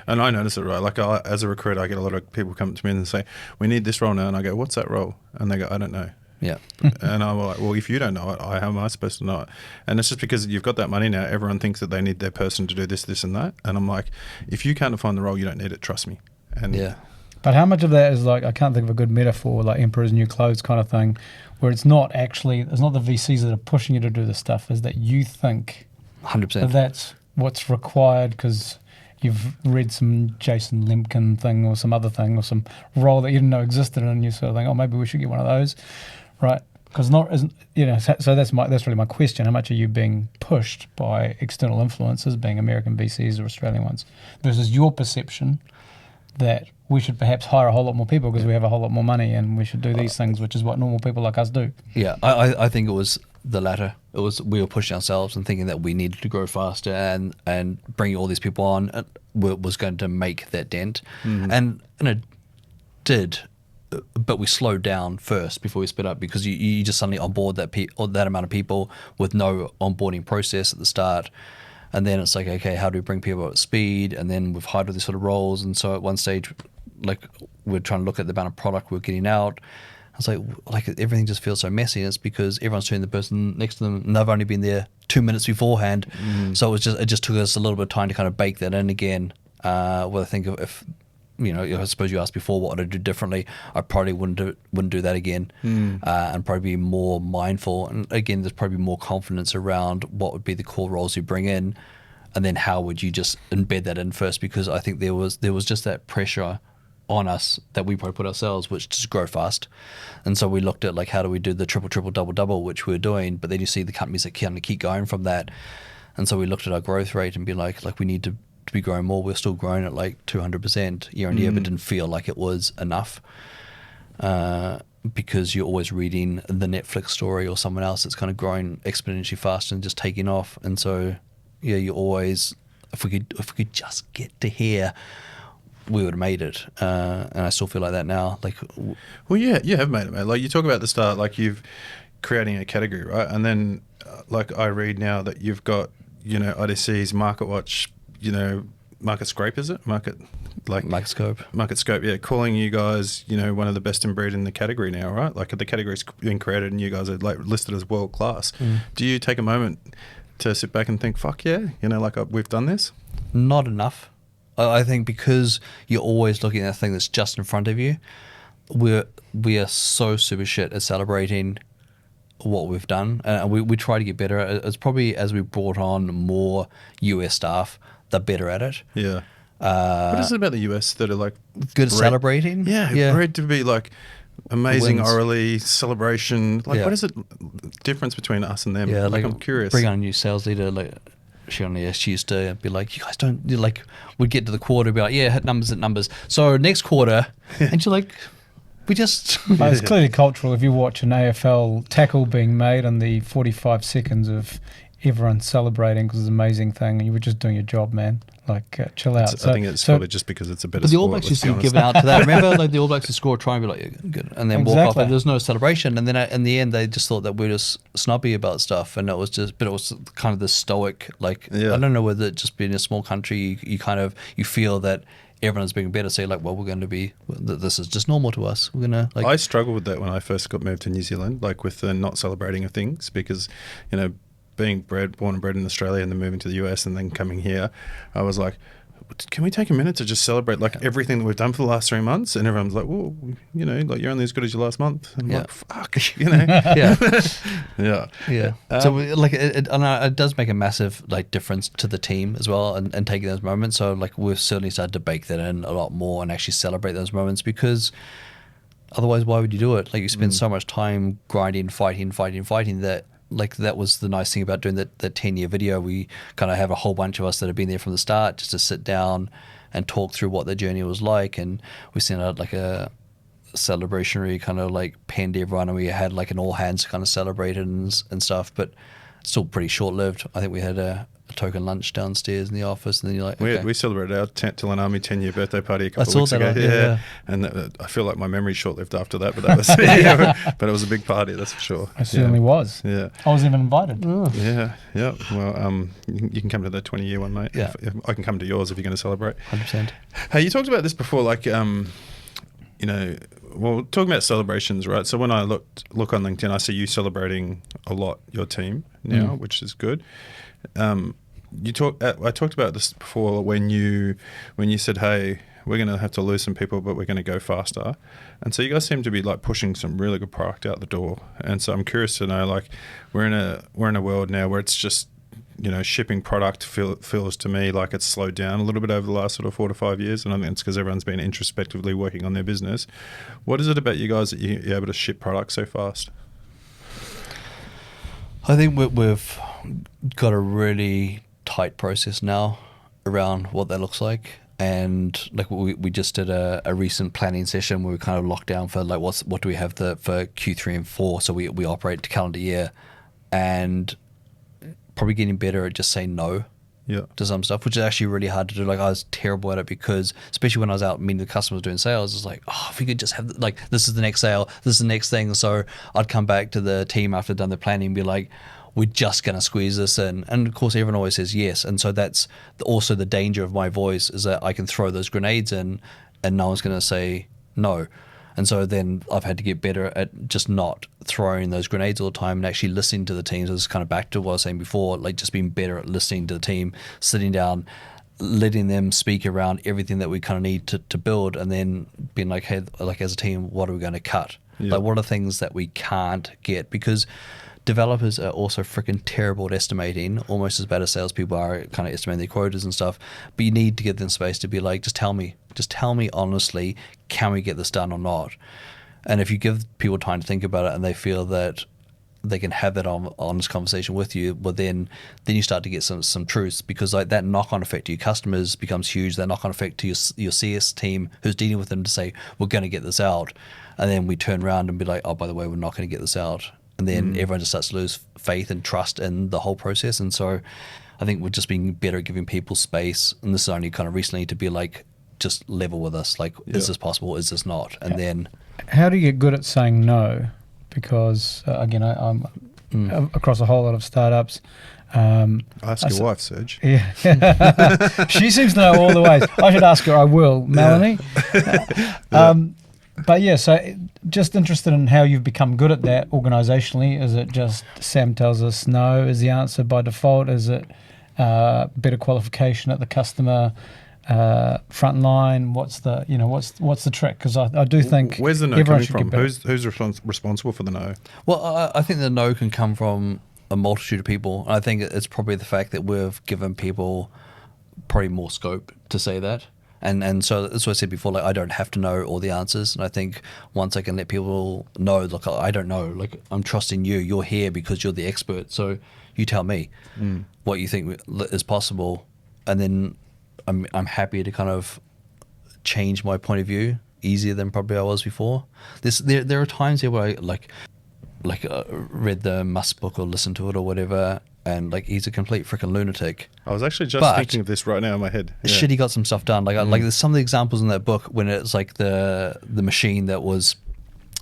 and I notice it, right? Like as a recruiter, I get a lot of people come to me and say, we need this role now. And I go, what's that role? And they go, I don't know. Yeah. And I'm like, well, if you don't know it, how am I supposed to know it? And it's just because you've got that money now, everyone thinks that they need their person to do this, this and that. And I'm like, if you can't find the role, you don't need it, trust me. And yeah. But how much of that is like, I can't think of a good metaphor, like Emperor's New Clothes kind of thing, where it's not the VCs that are pushing you to do the stuff, is that you think 100%. that's what's required because you've read some Jason Lemkin thing or some other thing or some role that you didn't know existed, and you sort of think, oh, maybe we should get one of those, right? Because so that's really my question. How much are you being pushed by external influences, being American VCs or Australian ones, versus your perception that we should perhaps hire a whole lot more people because we have a whole lot more money and we should do these things, which is what normal people like us do. Yeah, I think it was the latter. It was we were pushing ourselves and thinking that we needed to grow faster, and bringing all these people on was going to make that dent, and it did. But we slowed down first before we sped up, because you just suddenly onboard that amount of people with no onboarding process at the start. And then it's like, okay, how do we bring people up at speed? And then we've hired all these sort of roles. And so at one stage, like, we're trying to look at the amount of product we're getting out. I was like everything just feels so messy. And it's because everyone's treating the person next to them, and they've only been there 2 minutes beforehand. So it just took us a little bit of time to kind of bake that in again. Well, I think if I suppose you asked before what would I do differently, I probably wouldn't do that again, and probably be more mindful. And again, there's probably more confidence around what would be the core roles you bring in, and then how would you just embed that in first, because I think there was just that pressure on us that we probably put ourselves, which just grow fast. And so we looked at, like, how do we do the triple, double, which we were doing, but then you see the companies that kind of keep going from that. And so we looked at our growth rate and be like we need to be growing more. We're still growing at like 200% year on year, but didn't feel like it was enough, because you're always reading the Netflix story or someone else that's kind of growing exponentially faster and just taking off. And so you always, if we could just get to here, we would have made it. And I still feel like that now. Like, well, yeah, you have made it, mate. Like, you talk about the start, like you've creating a category, right? And then like I read now that you've got, IDC's MarketWatch, Market Scrape, is it? Market Scope, yeah, calling you guys, one of the best in breed in the category now, right? Like, the category's been created and you guys are like listed as world class. Do you take a moment to sit back and think, fuck yeah, we've done this? Not enough. I think because you're always looking at a thing that's just in front of you, we are so super shit at celebrating what we've done, and we try to get better. It's probably as we brought on more US staff, they're better at it. Yeah. What is it about the US that are like good at celebrating? Yeah, bred to be like amazing Wins. orally celebration. Like, what is it difference between us and them? Yeah, like I'm curious. Bring on a new sales leader, like she used to be like, you guys don't, we'd get to the quarter, be like, yeah, hit numbers. So next quarter, and you're like, we just... It's clearly cultural. If you watch an AFL tackle being made and the 45 seconds of everyone celebrating because it's an amazing thing, and you were just doing your job, man. Like, chill out. I think it's probably just because it's a better but the sport. All Blacks used to be given out to that. Remember, like the All Blacks would score a try and be like, yeah, good, and then walk off, and there's no celebration. And then in the end, they just thought that we were just snobby about stuff, and it was kind of this stoic, like, I don't know whether it just being a small country, you feel that everyone's being better. Say like, well, we're going to be, this is just normal to us. We're gonna like. I struggled with that when I first got moved to New Zealand, like with the not celebrating of things, because being born and bred in Australia and then moving to the US and then coming here, I was like, can we take a minute to just celebrate like everything that we've done for the last 3 months? And everyone's like, well, like you're only as good as your last month. And I'm like, fuck, yeah. So it does make a massive like difference to the team as well, and taking those moments. So like we've certainly started to bake that in a lot more and actually celebrate those moments, because otherwise, why would you do it? Like you spend so much time grinding, fighting that. Like that was the nice thing about doing that 10-year video. We kind of have a whole bunch of us that have been there from the start, just to sit down and talk through what the journey was like. And we sent out like a celebrationary kind of like penned everyone, and we had like an all hands kind of celebrated and stuff, but still pretty short lived. I think we had a token lunch downstairs in the office, and then you're like, okay. We celebrated our Tauranga 10-year birthday party a couple of weeks ago. Yeah. And I feel like my memory's short-lived after that, but that was but it was a big party, that's for sure. It certainly was. Yeah. I was even invited. Oh. Yeah. Well, you can come to the 20-year one, mate. Yeah. If I can come to yours if you're going to celebrate. 100%. Hey, you talked about this before, like, talking about celebrations, right? So when I look on LinkedIn, I see you celebrating a lot your team now, which is good. I talked about this before when you said, hey, we're going to have to lose some people, but we're going to go faster. And so you guys seem to be like pushing some really good product out the door. And so I'm curious to know, like, we're in a world now where it's just, shipping product feels to me like it's slowed down a little bit over the last sort of 4 to 5 years. And I think it's because everyone's been introspectively working on their business. What is it about you guys that you're able to ship product so fast? I think we've got a really tight process now around what that looks like, and like we just did a recent planning session where we kind of locked down for like what do we have for Q3 and 4, so we operate to calendar year, and probably getting better at just saying no to some stuff, which is actually really hard to do. Like I was terrible at it, because especially when I was out meeting the customers doing sales, it's like, oh, if we could just have like, this is the next sale, this is the next thing. So I'd come back to the team after I'd done the planning and be like, we're just going to squeeze this in. And of course everyone always says yes, and so that's also the danger of my voice, is that I can throw those grenades in and no one's going to say no. And so then I've had to get better at just not throwing those grenades all the time and actually listening to the team. So it's kind of back to what I was saying before, like just being better at listening to the team, sitting down, letting them speak around everything that we kind of need to build, and then being like, hey, like as a team, what are we going to cut? Like what are the things that we can't get? Because developers are also freaking terrible at estimating, almost as bad as salespeople are kind of estimating their quotas and stuff. But you need to give them space to be like, just tell me honestly, can we get this done or not? And if you give people time to think about it and they feel that they can have that honest conversation with you, well then you start to get some truths, because like that knock-on effect to your customers becomes huge. That knock-on effect to your CS team who's dealing with them to say, we're going to get this out. And then we turn around and be like, oh, by the way, we're not going to get this out. And then everyone just starts to lose faith and trust in the whole process. And so I think we're just being better at giving people space. And this is only kind of recently, to be like, just level with us. Like, is this possible? Is this not? And then... How do you get good at saying no? Because, again, I'm across a whole lot of startups. Ask your wife, Serge. Yeah. She seems to know all the ways. I should ask her. I will. Melanie? But yeah, so just interested in how you've become good at that organisationally. Is it just Sam tells us no is the answer by default? Is it better qualification at the customer front line? What's the trick? Because I do think where's the no coming from? Who's responsible for the no? Well, I think the no can come from a multitude of people. I think it's probably the fact that we've given people probably more scope to say that. And so that's what I said before, like I don't have to know all the answers. And I think once I can let people know, look, I don't know, like I'm trusting you. You're here because you're the expert. So you tell me what you think is possible. And then I'm happy to kind of change my point of view easier than probably I was before. There are times here where I read the Musk book or listened to it or whatever, and like he's a complete freaking lunatic. I was actually just thinking of this right now in my head. Yeah. Shit, he got some stuff done. Like there's some of the examples in that book when it's like the machine that was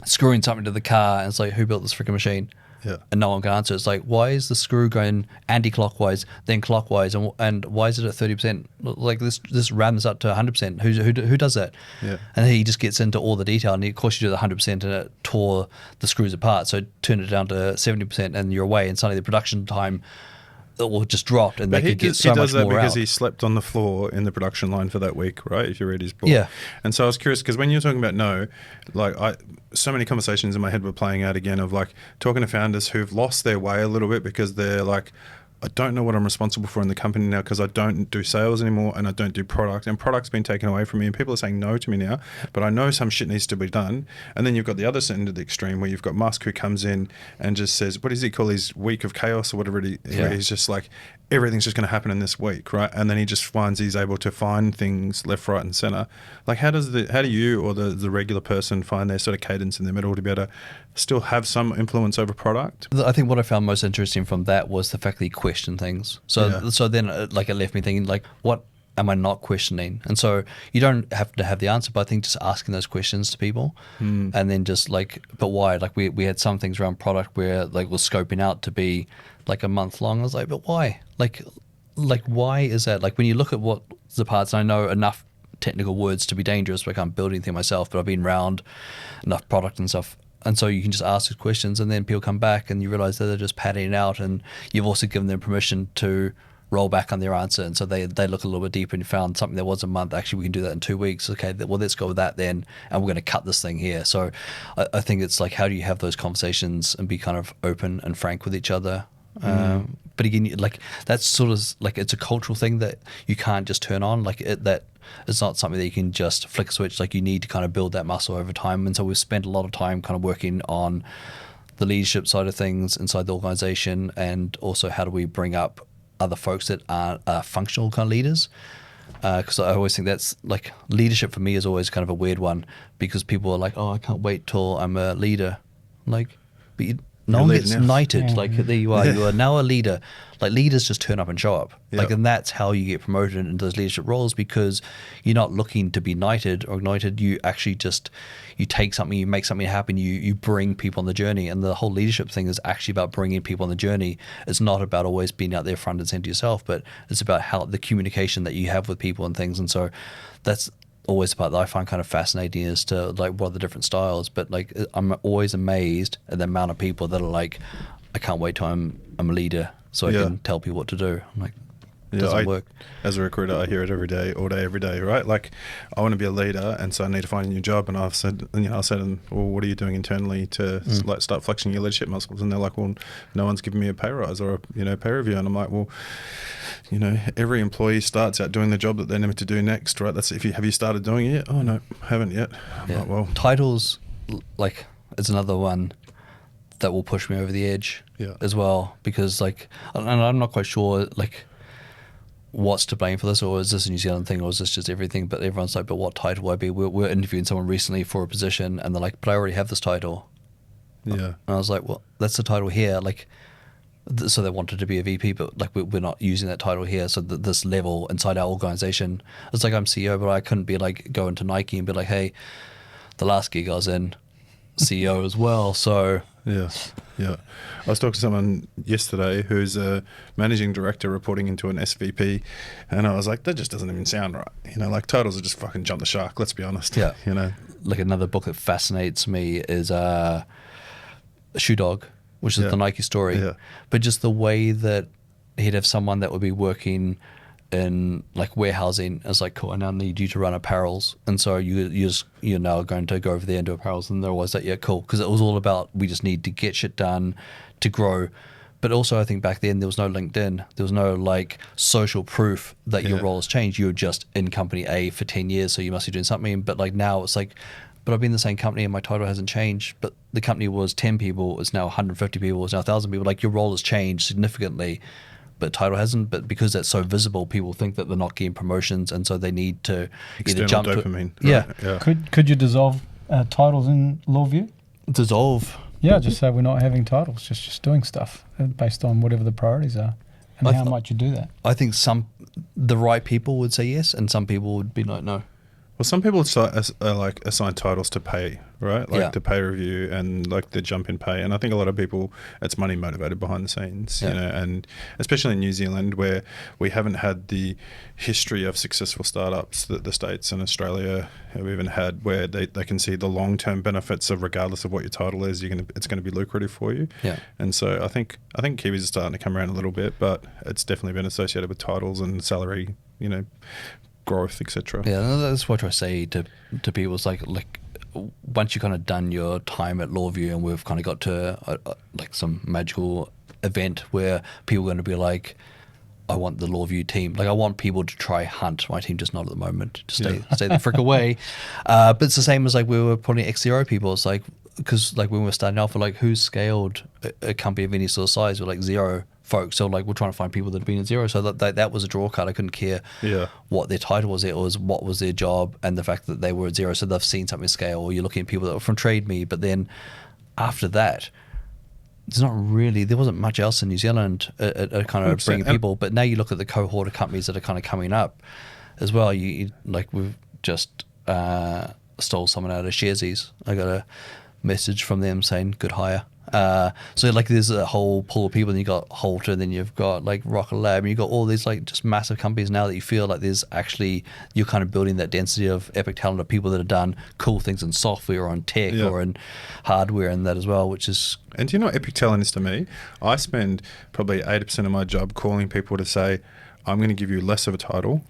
screwing something to the car, and it's like, who built this freaking machine? Yeah. And no one can answer. It's like, why is the screw going anti-clockwise, then clockwise, and why is it at 30%? Like this rams up to 100%. Who does that? Yeah. And he just gets into all the detail, and of course you do the 100%, and it tore the screws apart. So turn it down to 70%, and you're away, and suddenly the production time just dropped, and they could get so much more out. He does that because he slept on the floor in the production line for that week, right? If you read his book. Yeah. And so I was curious, because when you're talking about no, like so many conversations in my head were playing out again of like talking to founders who've lost their way a little bit because they're like, I don't know what I'm responsible for in the company now because I don't do sales anymore and I don't do product, and product's been taken away from me and people are saying no to me now, but I know some shit needs to be done. And then you've got the other end of the extreme where you've got Musk who comes in and just says, what does he call his week of chaos or whatever where he's just like, everything's just going to happen in this week, right? And then he just finds he's able to find things left, right and center. Like how do you or the regular person find their sort of cadence in the middle to be able to still have some influence over product? I think what I found most interesting from that was the fact that he questioned things. So then it left me thinking, like, what am I not questioning? And so you don't have to have the answer, but I think just asking those questions to people and then just like, but why? Like we had some things around product where like we're scoping out to be like a month long. I was like, but why? Like why is that? Like when you look at what the parts, and I know enough technical words to be dangerous, but I can't build anything myself, but I've been around enough product and stuff. And so you can just ask these questions, and then people come back and you realize that they're just padding it out, and you've also given them permission to roll back on their answer. And so they look a little bit deeper and found something that was a month. Actually, we can do that in 2 weeks. Okay, well, let's go with that then. And we're going to cut this thing here. So I think it's like, how do you have those conversations and be kind of open and frank with each other? But again, like that's sort of like, it's a cultural thing that you can't just turn on. Like that it's not something that you can just flick a switch. Like you need to kind of build that muscle over time. And so we've spent a lot of time kind of working on the leadership side of things inside the organization, and also how do we bring up other folks that are functional kind of leaders. because I always think that's like leadership for me is always kind of a weird one, because people are like, oh, I can't wait till I'm a leader. Like, but no You're one leading gets now. knighted. Yeah. Like, there you are. You are now a leader. Like, leaders just turn up and show up. Yeah. Like, and that's how you get promoted into those leadership roles, because you're not looking to be knighted or ignited. You actually just, you take something, you make something happen, you bring people on the journey. And the whole leadership thing is actually about bringing people on the journey. It's not about always being out there front and center yourself, but it's about how the communication that you have with people and things. And so that's always the part that I find kind of fascinating, as to like what are the different styles. But like, I'm always amazed at the amount of people that are like, I can't wait till I'm a leader so I Yeah. can tell people what to do. I'm like, it Yeah, doesn't work. As a recruiter, I hear it every day, all day, every day, right? Like, I want to be a leader, and so I need to find a new job. And I've said, well, what are you doing internally to like start flexing your leadership muscles? And they're like, well, no one's giving me a pay rise or a pay review. And I'm like, well, every employee starts out doing the job that they're meant to do next, right? That's have you started doing it yet? Oh no, haven't yet. I'm like, well, Titles, like, it's another one that will push me over the edge Yeah. as well, because like, and I'm not quite sure like what's to blame for this, or is this a New Zealand thing, or is this just everything? But everyone's like, but what title will I be? We're interviewing someone recently for a position, and they're like, but I already have this title. yeah, And I was like, well, that's the title here. Like, so they wanted to be a VP, but like we're not using that title here. So this level inside our organization, it's like I'm CEO, but I couldn't be like going to Nike and be like, hey, the last gig I was in, CEO as well. So yeah. I was talking to someone yesterday who's a managing director reporting into an SVP, and I was like, that just doesn't even sound right. Like, titles are just fucking jump the shark. Let's be honest. Yeah. Like, another book that fascinates me is Shoe Dog, which is the Nike story. Yeah. But just the way that he'd have someone that would be working in like warehousing. It's like, cool, I now need you to run apparels. And so you're now going to go over there and do apparels. And they're always like, yeah, cool. Because it was all about, we just need to get shit done to grow. But also, I think back then there was no LinkedIn. There was no like social proof that your role has changed. You were just in company A for 10 years, so you must be doing something. But like now it's like, but I've been in the same company and my title hasn't changed. But the company was 10 people, it's now 150 people, it's now 1,000 people. Like, your role has changed significantly, but title hasn't. But because that's so visible, people think that they're not getting promotions, and so they need to either external jump dopamine. to Right? Yeah. Could you dissolve titles in LawView? dissolve. Yeah, just say we're not having titles, just doing stuff based on whatever the priorities are, and how might you do that? I think the right people would say yes, and some people would be like no. Well, some people assign titles to pay, right? Like the pay review and like the jump in pay. And I think a lot of people, it's money motivated behind the scenes, and especially in New Zealand, where we haven't had the history of successful startups that the States and Australia have even had, where they can see the long-term benefits of, regardless of what your title is, it's going to be lucrative for you. Yeah. And so I think Kiwis are starting to come around a little bit, but it's definitely been associated with titles and salary, growth, etc. Yeah, and that's what I say to people. It's like once you kind of done your time at LawView, and we've kind of got to like some magical event where people are going to be like, I want the LawView team. Like, I want people to try hunt my team, just not at the moment. Just stay the frick away. But it's the same as like we were putting X0 people. It's like, because like when we were starting off, we're like, who's scaled a company of any sort of size? We're like 0 folks. So like we're trying to find people that have been at 0. So that was a draw card. I couldn't care what their title was. It was what was their job, and the fact that they were at 0. So they've seen something scale. Or you're looking at people that were from Trade Me, but then after that, there wasn't much else in New Zealand at kind of bringing people. But now you look at the cohort of companies that are kind of coming up as well. You like, we've just stole someone out of Sharesies. I got a message from them saying good hire. So like there's a whole pool of people, and you got Halter, and then you've got like Rocket Lab, and you've got all these like just massive companies now that you feel like there's actually, you're kind of building that density of epic talent of people that have done cool things in software or in tech or in hardware and that as well, which is... And do you know what epic talent is to me? I spend probably 80% of my job calling people to say, I'm going to give you less of a title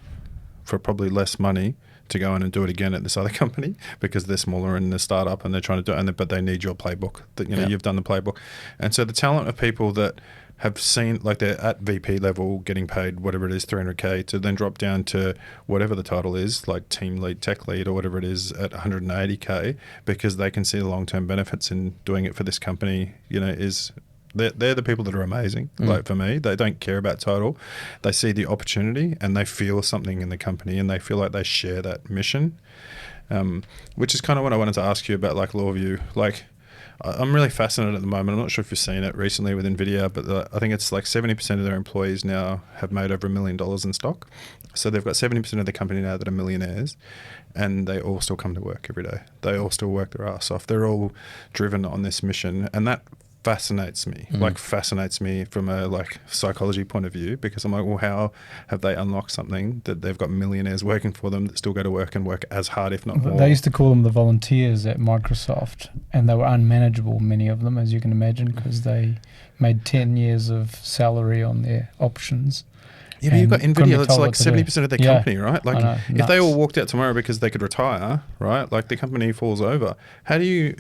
for probably less money to go in and do it again at this other company, because they're smaller and they're startup and they're trying to do it, but they need your playbook. That you've done the playbook. And so the talent of people that have seen, like, they're at VP level getting paid whatever it is, 300K, to then drop down to whatever the title is, like team lead, tech lead, or whatever it is, at 180K, because they can see the long-term benefits in doing it for this company, is they're the people that are amazing. Like for me, they don't care about title. They see the opportunity and they feel something in the company and they feel like they share that mission, which is kind of what I wanted to ask you about, like LawView. Like, I'm really fascinated at the moment. I'm not sure if you've seen it recently with NVIDIA, but I think it's like 70% of their employees now have made over $1 million in stock. So they've got 70% of the company now that are millionaires, and they all still come to work every day. They all still work their ass off. They're all driven on this mission, and that fascinates me. Fascinates me from a like psychology point of view, because I'm like, well, how have they unlocked something that they've got millionaires working for them that still go to work and work as hard, if not more? They used to call them the volunteers at Microsoft, and they were unmanageable, many of them, as you can imagine, because they made 10 years of salary on their options. Yeah, but you've got NVIDIA, that's like 70% of their company, right? Like, know, if they all walked out tomorrow because they could retire, right, like the company falls over. How do you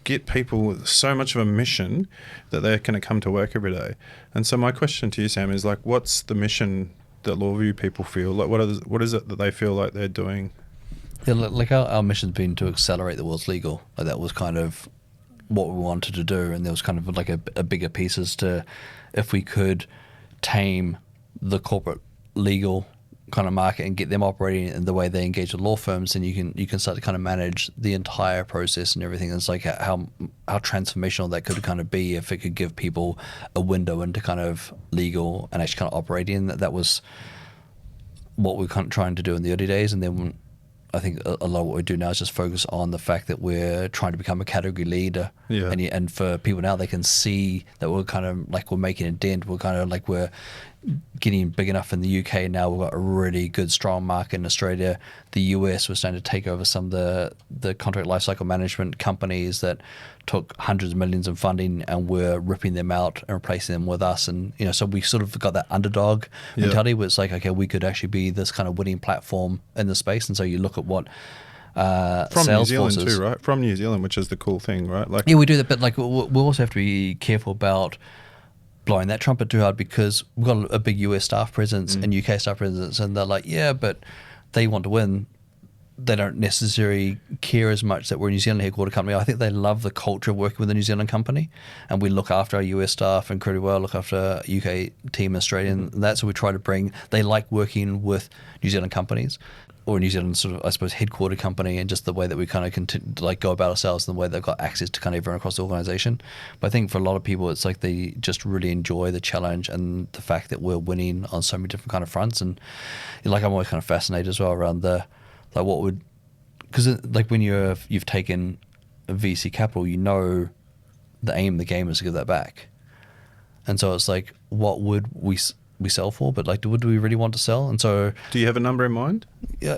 get people with so much of a mission that they're going to come to work every day? And so my question to you, Sam, is like, what's the mission that LawView people feel? Like, what is it that they feel like they're doing? Yeah, like our mission's been to accelerate the world's legal. Like that was kind of what we wanted to do, and there was kind of like a bigger piece as to if we could tame the corporate legal kind of market and get them operating in the way they engage with law firms, then you can start to kind of manage the entire process and everything. It's like how transformational that could kind of be if it could give people a window into kind of legal and actually kind of operating. That was what we were kind of trying to do in the early days, and then I think a lot of what we do now is just focus on the fact that we're trying to become a category leader. Yeah. And for people now, they can see that we're kind of like we're making a dent. We're kind of like we're getting big enough in the UK now. We've got a really good, strong market in Australia. The US, we're starting to take over some of the contract lifecycle management companies that took hundreds of millions in funding, and we're ripping them out and replacing them with us. And so we sort of got that underdog mentality where it's like, okay, we could actually be this kind of winning platform in the space. And so you look at what from New Zealand too, right? From New Zealand, which is the cool thing, right? Like, yeah, we do that, but like we also have to be careful about blowing that trumpet too hard, because we've got a big US staff presence and UK staff presence, and they're like, yeah, but they want to win. They don't necessarily care as much that we're a New Zealand headquartered company. I think they love the culture of working with a New Zealand company, and we look after our US staff incredibly well, look after our UK team, Australian, and that's what we try to bring. They like working with New Zealand companies, or New Zealand sort of, I suppose, headquartered company, and just the way that we kind of like go about ourselves and the way they've got access to kind of everyone across the organization. But I think for a lot of people, it's like they just really enjoy the challenge and the fact that we're winning on so many different kind of fronts. And like I'm always kind of fascinated as well around the like what would, because like when you've taken a VC capital, the aim of the game is to give that back. And so it's like, what would we sell for? But like, would we really want to sell? And so, do you have a number in mind? Yeah,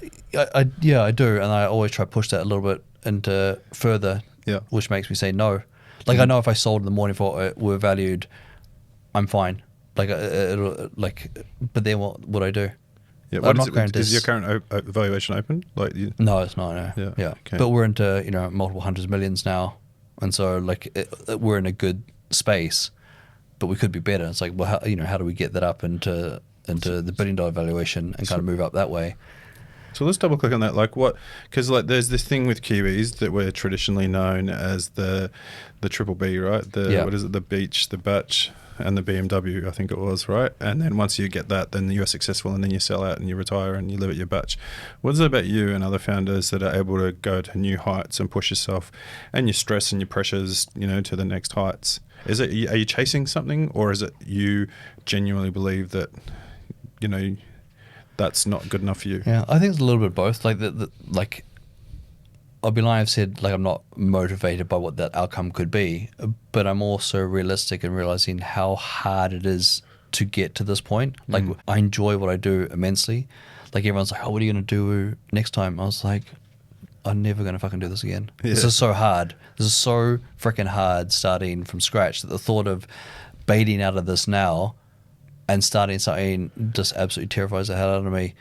I do, and I always try to push that a little bit into further. Yeah, which makes me say no. Like I know if I sold in the morning for we're valued, I'm fine. Like but then what would I do? Yeah, is your current valuation open? Like no, it's not. No. Yeah. Okay. But we're into multiple hundreds of millions now, and so like we're in a good space, but we could be better. It's like, well, how do we get that up into the $1 billion valuation and kind of move up that way? So let's double click on that. Like what? Because like there's this thing with Kiwis that we're traditionally known as the triple B, right? What is it? The beach, the batch, and the BMW, I think it was, right? And then once you get that, then you're successful, and then you sell out and you retire and you live at your batch. What is it about you and other founders that are able to go to new heights and push yourself and your stress and your pressures, to the next heights? Are you chasing something, or is it you genuinely believe that, that's not good enough for you? Yeah, I think it's a little bit of both. Like like I'll be lying if I've said like I'm not motivated by what that outcome could be, but I'm also realistic in realizing how hard it is to get to this point. Like I enjoy what I do immensely. Like everyone's like, oh, what are you going to do next time? I was like, I'm never going to fucking do this again. Yeah. This is so hard. This is so freaking hard starting from scratch that the thought of baiting out of this now and starting something just absolutely terrifies the hell out of me.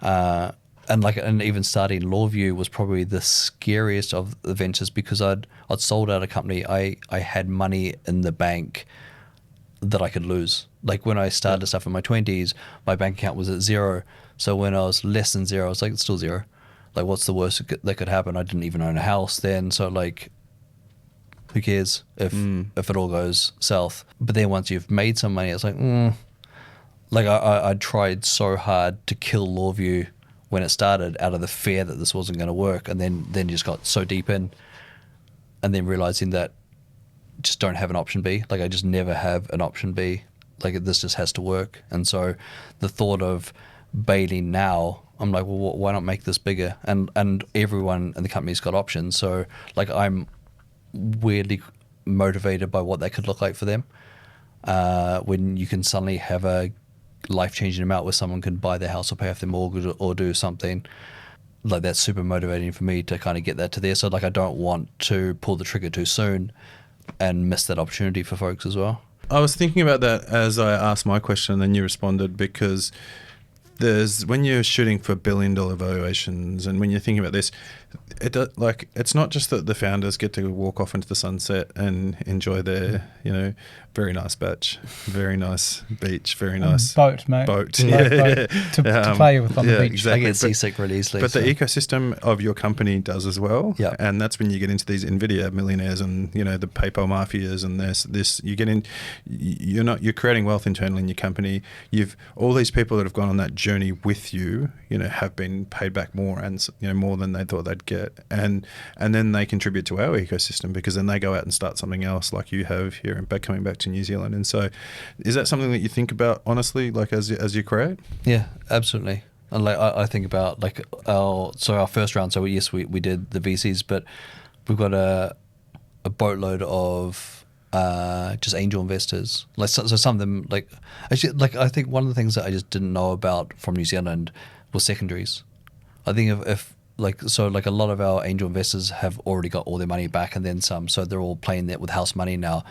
And even starting LawView was probably the scariest of the ventures, because I'd sold out a company. I had money in the bank that I could lose. Like when I started stuff in my 20s, my bank account was at zero. So when I was less than zero, I was like, it's still zero. Like what's the worst that could happen? I didn't even own a house then. So like who cares if it all goes south? But then once you've made some money, it's like, like I tried so hard to kill LawView when it started out of the fear that this wasn't going to work, and then you just got so deep in, and then realizing that just don't have an option B. Like I just never have an option B. Like this just has to work. And so the thought of bailing now, I'm like, well, why not make this bigger? And everyone in the company's got options. So like I'm weirdly motivated by what that could look like for them. When you can suddenly have a life-changing amount where someone can buy their house or pay off their mortgage or do something, like that's super motivating for me to kind of get that to there. So like I don't want to pull the trigger too soon and miss that opportunity for folks as well. I was thinking about that as I asked my question and then you responded, because when you're shooting for billion-dollar valuations and when you're thinking about this, it's not just that the founders get to walk off into the sunset and enjoy their, very nice beach, very nice beach, very nice boat, mate. Boat. To play with on the beach. Exactly. I get seasick really easily. But the ecosystem of your company does as well. Yeah. And that's when you get into these NVIDIA millionaires and, the PayPal mafias and this, you get in, you're creating wealth internally in your company. You've, all these people that have gone on that journey with you, have been paid back more and, more than they thought they'd get. And then they contribute to our ecosystem because then they go out and start something else like you have here and coming back to New Zealand. And so is that something that you think about honestly, like as you create? Yeah, absolutely. And like I think about like our first round. So yes, we did the VCs, but we've got a boatload of just angel investors. Like so some of them, like actually, like I think one of the things that I just didn't know about from New Zealand was secondaries. I think if like a lot of our angel investors have already got all their money back and then some, so they're all playing that with house money now.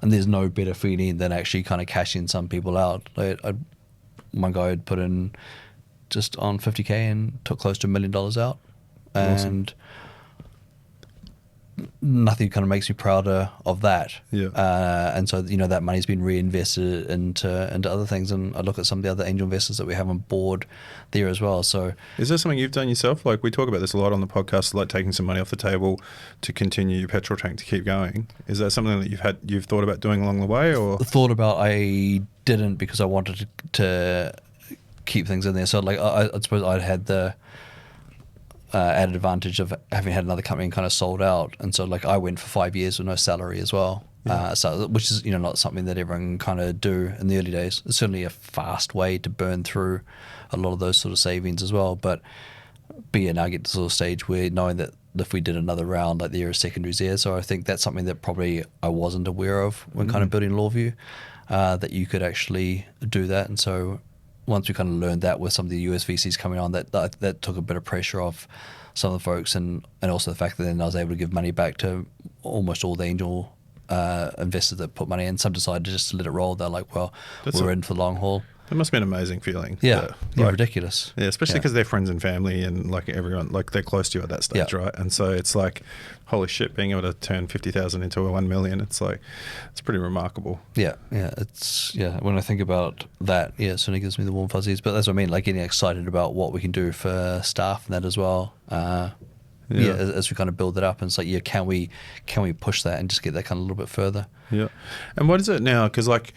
And there's no better feeling than actually kind of cashing some people out. Like one guy had put in just on 50K and took close to $1 million out. And Awesome. Nothing kind of makes me prouder of that. Yeah. And so, that money's been reinvested into other things. And I look at some of the other angel investors that we have on board there as well. So is there something you've done yourself? Like we talk about this a lot on the podcast, like taking some money off the table to continue your petrol tank to keep going. Is that something that you've thought about doing along the way, or thought about? I didn't, because I wanted to keep things in there. So like I suppose I'd had the added advantage of having had another company and kind of sold out, and so like I went for 5 years with no salary as well. So which is not something that everyone kind of do in the early days. It's certainly a fast way to burn through a lot of those sort of savings as well. But yeah, now I get to the sort of stage where knowing that if we did another round, like there are secondaries there. So I think that's something that probably I wasn't aware of when kind of building LawView, that you could actually do that. And so once we kind of learned that with some of the US VCs coming on, that took a bit of pressure off some of the folks, and also the fact that then I was able to give money back to almost all the angel investors that put money in. Some decided just to let it roll. They're like, well, we're in for the long haul. That must be an amazing feeling. Yeah, ridiculous. Yeah, especially because they're friends and family and like everyone, like they're close to you at that stage, right? And so it's like, holy shit, being able to turn 50,000 into a 1 million, it's like, it's pretty remarkable. Yeah. When I think about that, it certainly gives me the warm fuzzies. But that's what I mean, like getting excited about what we can do for staff and that as well. As we kind of build it up, and it's like, can we push that and just get that kind of a little bit further? Yeah. And what is it now? Because like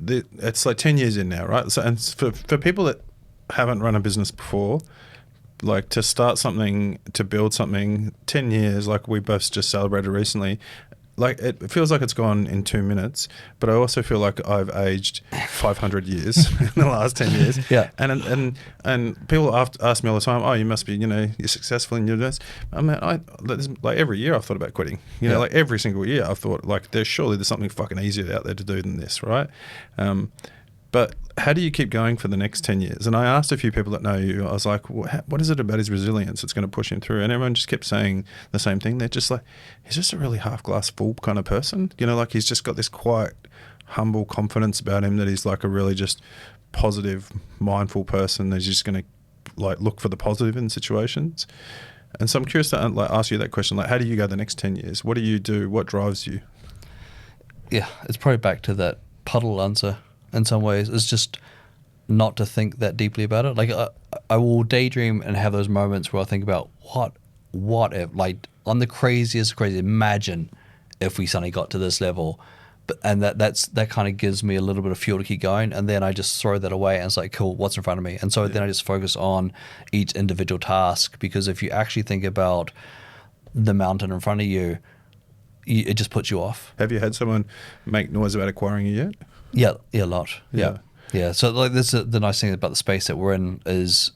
it's like 10 years in now, right? So, and for people that haven't run a business before, like to start something, to build something, 10 years, like we both just celebrated recently, like it feels like it's gone in 2 minutes, but I also feel like I've aged 500 years in the last 10 years. Yeah. And people ask me all the time, oh, you must be, you're successful in your business. I mean, like every year I've thought about quitting. Like every single year I've thought like there's something fucking easier out there to do than this, right? But how do you keep going for the next 10 years? And I asked a few people that know you, I was like, what is it about his resilience that's going to push him through? And everyone just kept saying the same thing. They're just like, he's just a really half glass full kind of person. Like he's just got this quiet, humble confidence about him that he's like a really just positive, mindful person that's just going to like look for the positive in situations. And so I'm curious to like ask you that question, like how do you go the next 10 years? What do you do? What drives you? Yeah, it's probably back to that puddle answer. In some ways, it's just not to think that deeply about it. Like I will daydream and have those moments where I think about what if, like on the crazy, imagine if we suddenly got to this level. And that kind of gives me a little bit of fuel to keep going, and then I just throw that away and it's like, cool, what's in front of me? And so then I just focus on each individual task, because if you actually think about the mountain in front of you, it just puts you off. Have you had someone make noise about acquiring you yet? Yeah, a lot. Yeah. So like this is the nice thing about the space that we're in is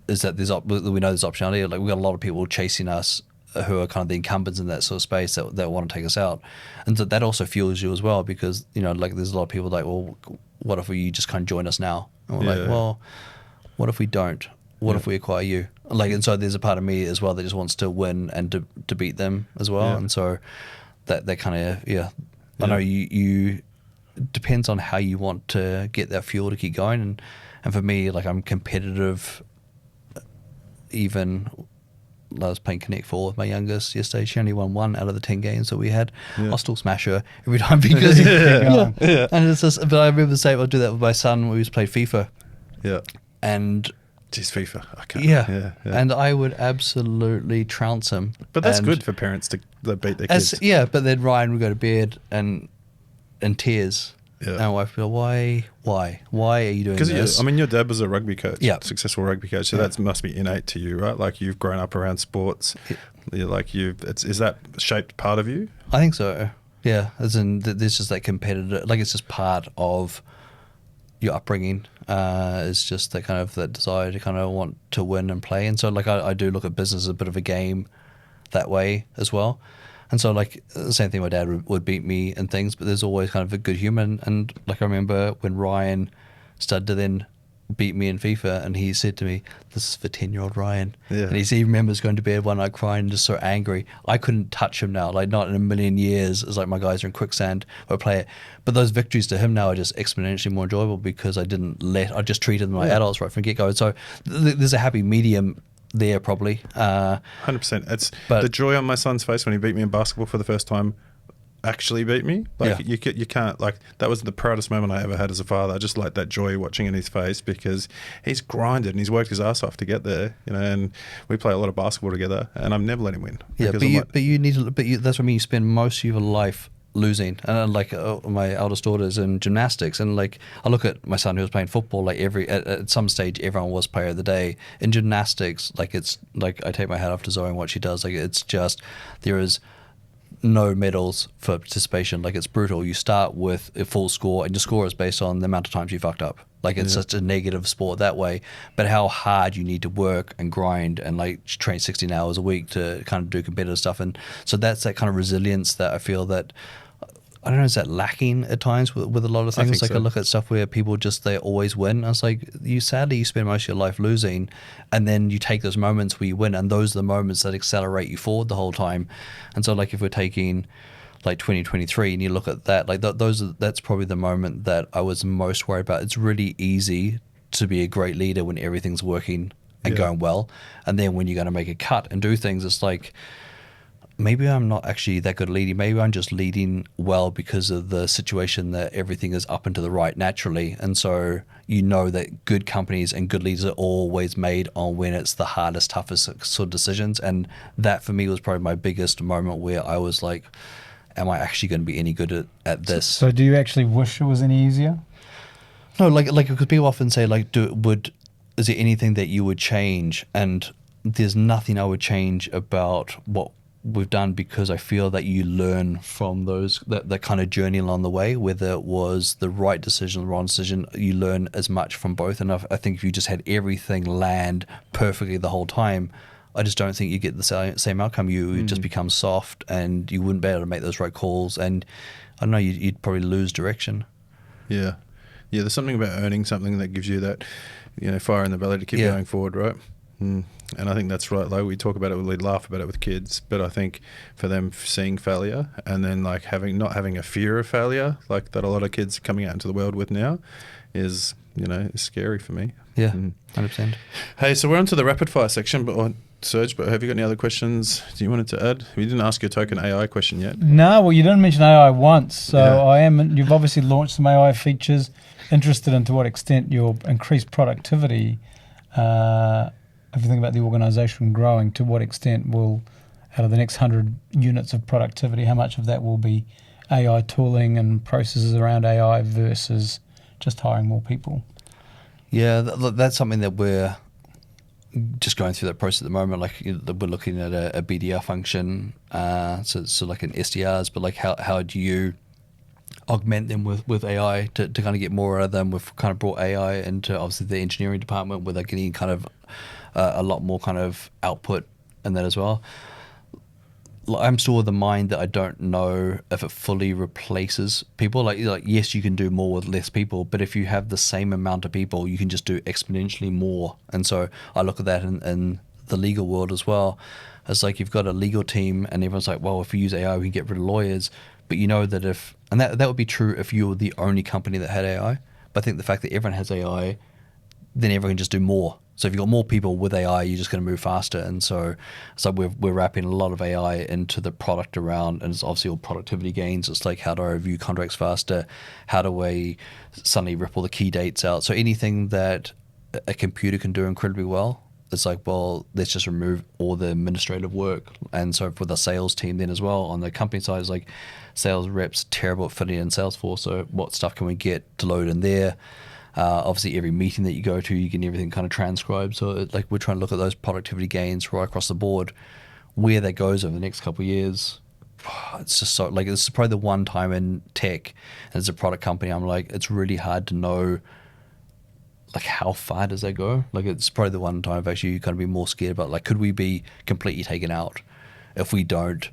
that we know there's optionality. Like we've got a lot of people chasing us who are kind of the incumbents in that sort of space that want to take us out, and so that also fuels you as well, because like there's a lot of people like, well, what if you just kind of join us now? And we're like, well, what if we don't? What if we acquire you? Like, and so there's a part of me as well that just wants to win and to beat them as well, and so that kind of I know you depends on how you want to get that fuel to keep going, and for me, like I'm competitive. Even I was playing Connect 4 with my youngest yesterday. She only won 1 out of the 10 games that we had. I'll still smash her every time because and it's just. But I remember saying I'll do that with my son when we used to play FIFA. Yeah, and geez, FIFA. I can't. Yeah, and I would absolutely trounce him. But that's good for parents to beat their kids. Yeah, but then Ryan would go to bed and in tears. Yeah. And my wife would go, why are you doing this? Because your dad was a rugby coach, successful rugby coach, so that must be innate to you, right? Like you've grown up around sports. Is that shaped part of you? I think so. Yeah, as in there's just that competitive, like it's just part of your upbringing. It's just that kind of that desire to kind of want to win and play, and so like I do look at business as a bit of a game that way as well. And so, like, the same thing, my dad would beat me and things, but there's always kind of a good human. And, like, I remember when Ryan started to then beat me in FIFA, and he said to me, this is for 10-year-old Ryan. Yeah. And he remembers going to bed one night crying and just so angry. I couldn't touch him now, like, not in a million years. It's like my guys are in quicksand, I play it. But those victories to him now are just exponentially more enjoyable because I just treated them like adults right from the get-go. So there's a happy medium there probably 100%. It's the joy on my son's face when he beat me in basketball for the first time. Actually beat me, like you can't, like that was the proudest moment I ever had as a father. I just like that joy watching in his face because he's grinded and he's worked his ass off to get there, and we play a lot of basketball together and I've never let him win. That's what I mean, you spend most of your life losing. And like my eldest daughter's in gymnastics, and like I look at my son who was playing football, like at some stage everyone was player of the day. In gymnastics, like it's like I take my hat off to Zoe and what she does. Like it's just there is no medals for participation. Like it's brutal. You start with a full score and your score is based on the amount of times you fucked up. Like it's such a negative sport that way, but how hard you need to work and grind and like train 16 hours a week to kind of do competitive stuff. And so that's that kind of resilience that I feel that, I don't know, is that lacking at times with a lot of things? Like I look at stuff where people they always win. I was like, you spend most of your life losing, and then you take those moments where you win, and those are the moments that accelerate you forward the whole time. And so like if we're taking like 2023 and you look at that, like that's probably the moment that I was most worried about. It's really easy to be a great leader when everything's working and going well, and then when you're going to make a cut and do things, it's like, maybe I'm not actually that good at leading. Maybe I'm just leading well because of the situation that everything is up and to the right naturally. And so that good companies and good leaders are always made on when it's the hardest, toughest sort of decisions. And that for me was probably my biggest moment where I was like, am I actually going to be any good at this? So do you actually wish it was any easier? No, like because people often say like, is there anything that you would change? And there's nothing I would change about what we've done, because I feel that you learn from that kind of journey along the way, whether it was the right decision, the wrong decision. You learn as much from both. And I think if you just had everything land perfectly the whole time, I just don't think you get the same outcome. You just become soft and you wouldn't be able to make those right calls. And I don't know, you'd probably lose direction. Yeah. There's something about earning something that gives you that, fire in the belly to keep going forward, right? And I think that's right. Like we talk about it, we laugh about it with kids, but I think for them seeing failure and then like not having a fear of failure, like that a lot of kids coming out into the world with now, is is scary for me. Yeah, 100%. Hey, so we're on to the rapid fire section, but Serge, have you got any other questions do you wanted to add? We didn't ask your token AI question yet. No, well, you didn't mention AI once, so you've obviously launched some AI features. Interested in to what extent your increased productivity, if you think about the organisation growing, to what extent will out of the next 100 units of productivity, how much of that will be AI tooling and processes around AI versus just hiring more people? Yeah, that's something that we're just going through that process at the moment. Like we're looking at a BDR function, so like an SDRs, but like how do you augment them with AI to kind of get more out of them? We've kind of brought AI into obviously the engineering department where they're getting kind of a lot more kind of output in that as well. I'm still of the mind that I don't know if it fully replaces people. Like yes, you can do more with less people, but if you have the same amount of people, you can just do exponentially more. And so I look at that in the legal world as well. It's like you've got a legal team and everyone's like, well, if we use AI, we can get rid of lawyers. But you know that that would be true if you were the only company that had AI. But I think the fact that everyone has AI, then everyone can just do more. So if you've got more people with AI, you're just going to move faster. And so we're wrapping a lot of AI into the product around, and it's obviously all productivity gains. It's like, how do I review contracts faster? How do I suddenly rip all the key dates out? So anything that a computer can do incredibly well, it's like, well, let's just remove all the administrative work. And so for the sales team then as well, on the company side, is like sales reps terrible at fitting in Salesforce. So what stuff can we get to load in there? Obviously, every meeting that you go to, you get everything kind of transcribed. So like we're trying to look at those productivity gains right across the board. Where that goes over the next couple of years, it's just so like this is probably the one time in tech as a product company, I'm like, it's really hard to know like how far does that go. Like it's probably the one time I've actually kind of been more scared about like, could we be completely taken out if we don't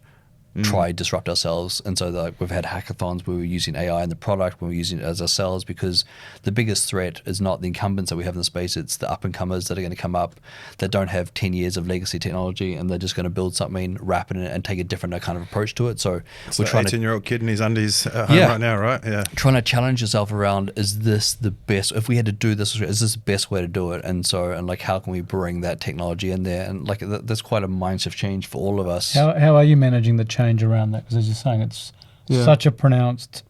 try disrupt ourselves? And so like we've had hackathons where we're using AI in the product, when we're using it as ourselves, because the biggest threat is not the incumbents that we have in the space, it's the up and comers that are going to come up that don't have 10 years of legacy technology, and they're just going to build something rapid and take a different kind of approach to it. So it's we're trying 18-year-old kid in his undies at home right now, right? Yeah. Trying to challenge yourself around, is this the best, if we had to do this, is this the best way to do it? And so, and like, how can we bring that technology in there? And like, that's quite a mindset change for all of us. How are you managing the change around that? Because as you're saying, it's such a pronounced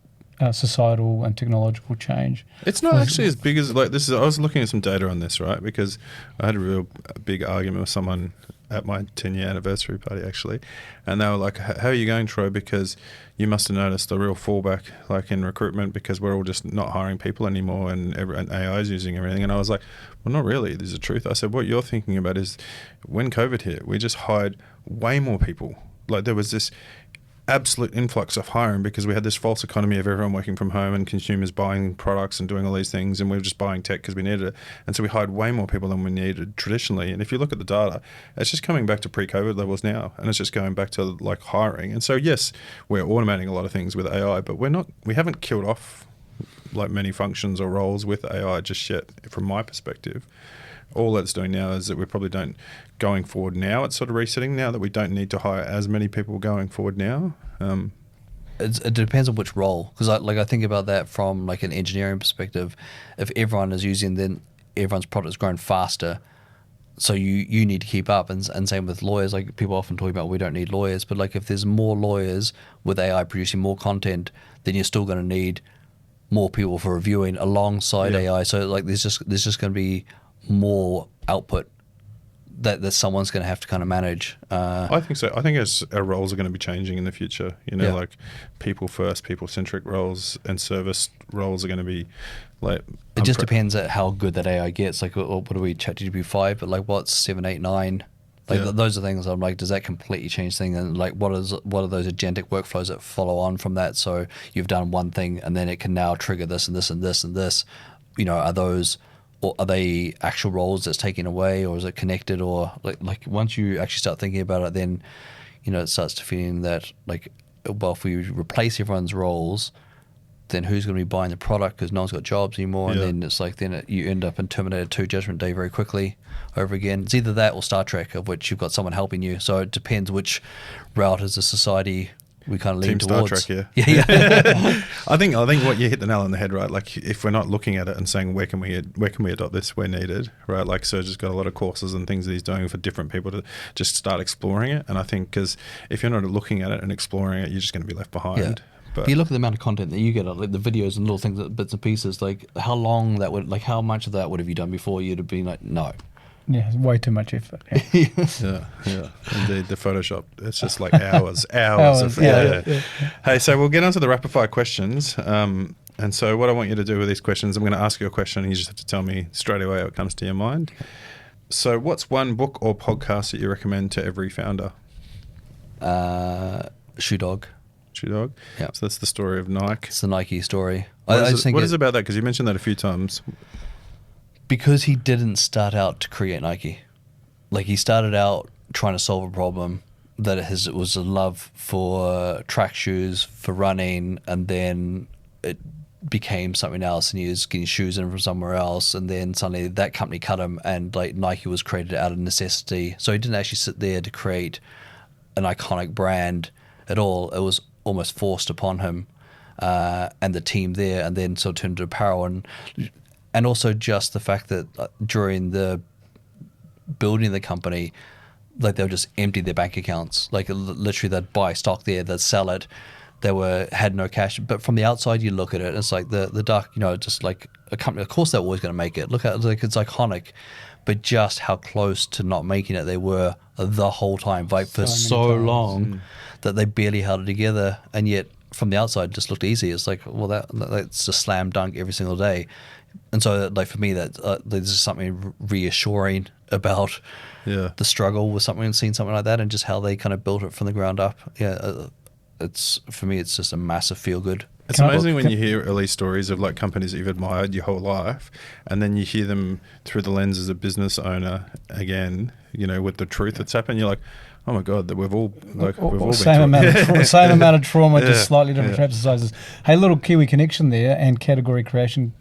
societal and technological change. It's not actually as big as like this is. I was looking at some data on this, right? Because I had a real big argument with someone at my 10-year anniversary party actually, and they were like, "How are you going, Troy? Because you must have noticed a real fallback like in recruitment because we're all just not hiring people anymore, and AI is using everything." And I was like, "Well, not really. There's a truth." I said, "What you're thinking about is when COVID hit, we just hired way more people. Like there was this absolute influx of hiring because we had this false economy of everyone working from home and consumers buying products and doing all these things, and we were just buying tech because we needed it. And so we hired way more people than we needed traditionally. And if you look at the data, it's just coming back to pre-COVID levels now, and it's just going back to like hiring. And so yes, we're automating a lot of things with AI, but we haven't killed off like many functions or roles with AI just yet. From my perspective, all that's doing now is that we probably don't, going forward now, it's sort of resetting now that we don't need to hire as many people going forward now. It depends on which role, because I think about that from like an engineering perspective. If everyone is using, then everyone's product is growing faster, so you need to keep up. And same with lawyers. Like people often talk about we don't need lawyers, but like if there's more lawyers with AI producing more content, then you're still going to need more people for reviewing alongside AI. So like there's just going to be more output that someone's going to have to kind of manage. I think so. I think our roles are going to be changing in the future. Like people first, people centric roles and service roles are going to be like. It just depends at how good that AI gets. Like, what are we, ChatGPT 5? But like, what's 7, 8, 9? Like those are things I'm like, does that completely change things? And like, what are those agentic workflows that follow on from that? So you've done one thing, and then it can now trigger this and this and this and this. Are those? Or are they actual roles that's taken away, or is it connected? Or like once you actually start thinking about it, then it starts to feeling that like, well, if we replace everyone's roles, then who's going to be buying the product because no one's got jobs anymore? And then it's like you end up in Terminator 2 Judgment Day very quickly over again. It's either that or Star Trek, of which you've got someone helping you. So it depends which route as a society we kind of lean Team towards. Star Trek, yeah. I think what you hit the nail on the head, right? Like if we're not looking at it and saying where can we adopt this where needed, right? Like Serge has got a lot of courses and things that he's doing for different people to just start exploring it. And I think because if you're not looking at it and exploring it, you're just going to be left behind. Yeah. But you look at the amount of content that you get, like the videos and little things, bits and pieces. Like how long that would, like how much of that would have you done before? You'd have been like, no. Yeah, it's way too much effort. Yeah. Yeah. Indeed, the Photoshop, it's just like hours Hours, of, yeah. Hey, so we'll get onto the rapid fire questions. And so what I want you to do with these questions, I'm going to ask you a question and you just have to tell me straight away what comes to your mind. So what's one book or podcast that you recommend to every founder? Shoe Dog. Shoe Dog? Yeah. So that's the story of Nike. It's the Nike story. What I is just think what is it about that? Because you mentioned that a few times. because he didn't start out to create Nike. Like, he started out trying to solve a problem that it was a love for track shoes, for running, and then it became something else, and he was getting shoes in from somewhere else, and then suddenly that company cut him, and like Nike was created out of necessity. So he didn't actually sit there to create an iconic brand at all. It was almost forced upon him and the team there, and then sort of turned into apparel, and also just the fact that during the building the company, like, they would just empty their bank accounts. Like, literally, they'd buy stock there, they'd sell it. They had no cash. But from the outside, you look at it, it's like the duck, just like a company. Of course, they're always going to make it. Look at it, like, it's iconic, but just how close to not making it they were the whole time, like for so long that they barely held it together. And yet, from the outside, it just looked easy. It's like, well, that's a slam dunk every single day. And so, like, for me, that there's just something reassuring about the struggle with something, and seeing something like that, and just how they kind of built it from the ground up. It's, for me, it's just a massive feel good. It's amazing when you hear early stories of like companies that you've admired your whole life, and then you hear them through the lens as a business owner again, with the truth that's happened. You're like, oh my God, that we've all been same amount of trauma, just slightly different exercises. Hey, little Kiwi connection there, and category creation.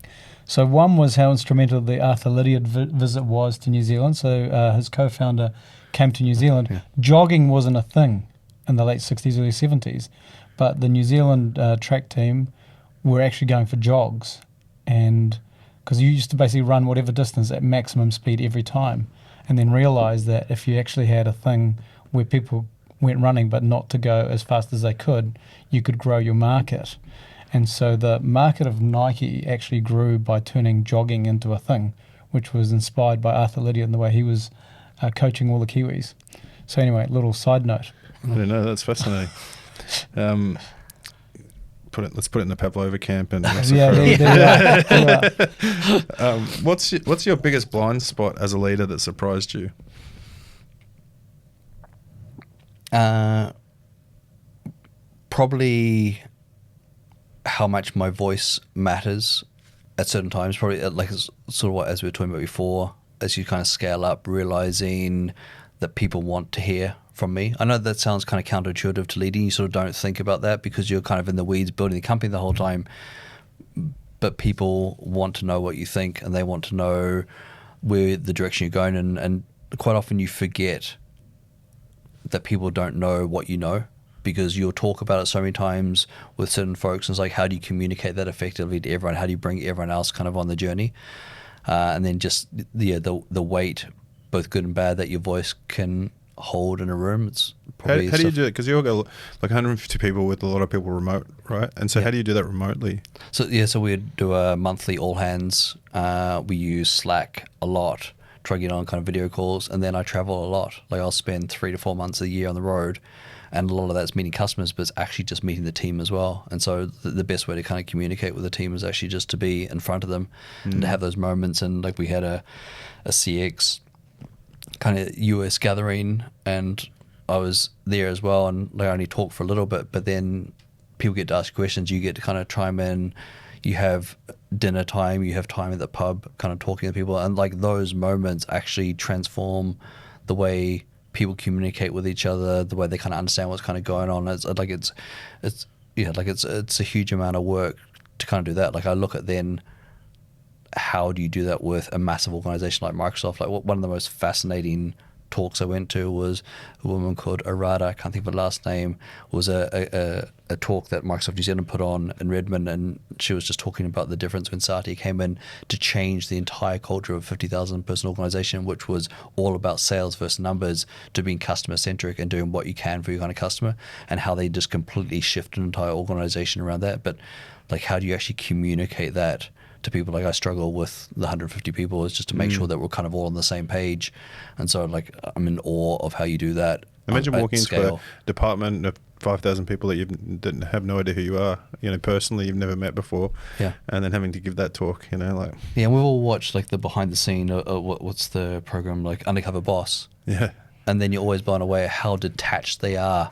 So one was how instrumental the Arthur Lydiard visit was to New Zealand. So his co-founder came to New Zealand. Yeah. Jogging wasn't a thing in the late 60s, early 70s, but the New Zealand track team were actually going for jogs, and because you used to basically run whatever distance at maximum speed every time, and then realised that if you actually had a thing where people went running but not to go as fast as they could, you could grow your market. And so the market of Nike actually grew by turning jogging into a thing, which was inspired by Arthur Lydiard and the way he was coaching all the Kiwis. So anyway, little side note. I don't know, that's fascinating. Let's put it in the Pavlova camp and what's your biggest blind spot as a leader that surprised you? Probably how much my voice matters at certain times. Probably like sort of what, as we were talking about before, as you kind of scale up, realizing that people want to hear from me. I know that sounds kind of counterintuitive to leading. You sort of don't think about that because you're kind of in the weeds building the company the whole time. But people want to know what you think, and they want to know where the direction you're going. And quite often you forget that people don't know what you know, because you'll talk about it so many times with certain folks. And it's like, how do you communicate that effectively to everyone? How do you bring everyone else kind of on the journey? And then just the weight, both good and bad, that your voice can hold in a room. It's probably how do you do it? Because you all got like 150 people with a lot of people remote, right? And so how do you do that remotely? So we do a monthly all hands. We use Slack a lot, try to get on kind of video calls, and then I travel a lot. Like, I'll spend 3 to 4 months a year on the road, and a lot of that's meeting customers, but it's actually just meeting the team as well. And so the best way to kind of communicate with the team is actually just to be in front of them and to have those moments. And like, we had a CX kind of US gathering, and I was there as well, and they only talked for a little bit, but then people get to ask questions, you get to kind of chime in, you have dinner time, you have time at the pub kind of talking to people, and like, those moments actually transform the way people communicate with each other, the way they kind of understand what's kind of going on. It's a huge amount of work to kind of do that. Like, I look at then, how do you do that with a massive organization like Microsoft? Like, one of the most fascinating talks I went to was a woman called Arada, I can't think of her last name, was a talk that Microsoft New Zealand put on in Redmond, and she was just talking about the difference when Satya came in to change the entire culture of a 50,000 person organization, which was all about sales versus numbers, to being customer centric and doing what you can for your kind of customer, and how they just completely shifted an entire organization around that. But like, how do you actually communicate that to people. Like I struggle with the 150 people is just to make sure that we're kind of all on the same page. And so like I'm in awe of how you do that. Imagine at walking into scale. a department of 5,000 people that you didn't have no idea who you are, personally you've never met before, and then having to give that talk, like Yeah, and we've all watched like the behind the scene. What's the program like? Undercover Boss. yeah. And then you're always blown away at how detached they are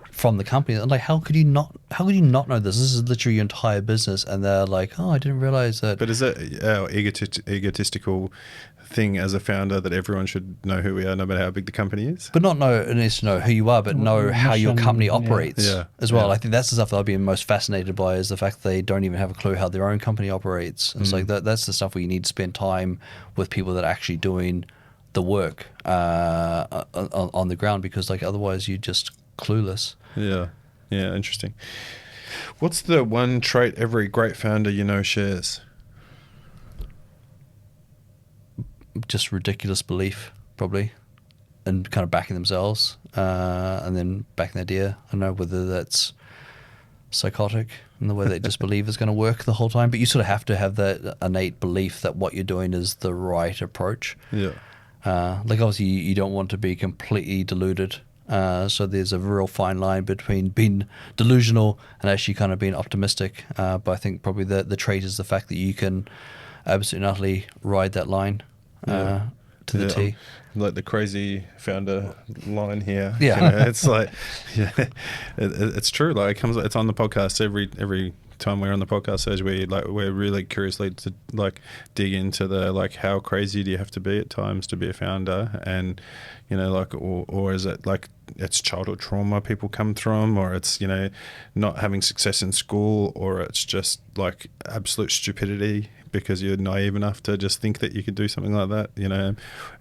from the company. And like, how could you not know this? This is literally your entire business. And they're like, oh, I didn't realize that. But is that our egotistical thing as a founder that everyone should know who we are, no matter how big the company is? But not know who you are, but know how your company operates as well. Yeah. I think that's the stuff that I've been most fascinated by, is the fact that they don't even have a clue how their own company operates. It's like that's the stuff where you need to spend time with people that are actually doing the work on the ground, because like otherwise you're just clueless. Yeah, interesting. What's the one trait every great founder shares? Just ridiculous belief, probably, and kind of backing themselves, and then backing the idea. I don't know whether that's psychotic in the way they just believe it's going to work the whole time, but you sort of have to have that innate belief that what you're doing is the right approach. Yeah. Like obviously you don't want to be completely deluded. So there's a real fine line between being delusional and actually kind of being optimistic. But I think probably the trait is the fact that you can absolutely and utterly ride that line to the T. Like the crazy founder line here. Yeah. It's like, it's true. Like it's on the podcast every time we're on the podcast stage. We're really curiously to like dig into the like how crazy do you have to be at times to be a founder, and like or is it like it's childhood trauma people come from, or it's not having success in school, or it's just like absolute stupidity because you're naive enough to just think that you could do something like that,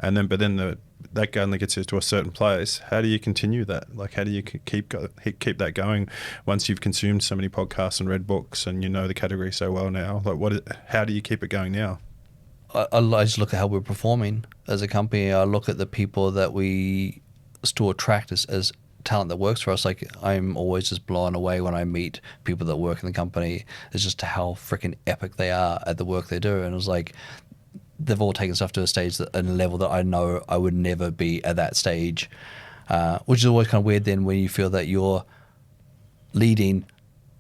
and then that only gets you to a certain place. How do you continue that? Like, how do you keep that going once you've consumed so many podcasts and read books and the category so well now? Like, how do you keep it going now? I just look at how we're performing as a company. I look at the people that we still attract as talent that works for us. Like, I'm always just blown away when I meet people that work in the company. It's just how freaking epic they are at the work they do. And it was like, they've all taken stuff to a stage and a level that I know I would never be at that stage, which is always kind of weird then when you feel that you're leading,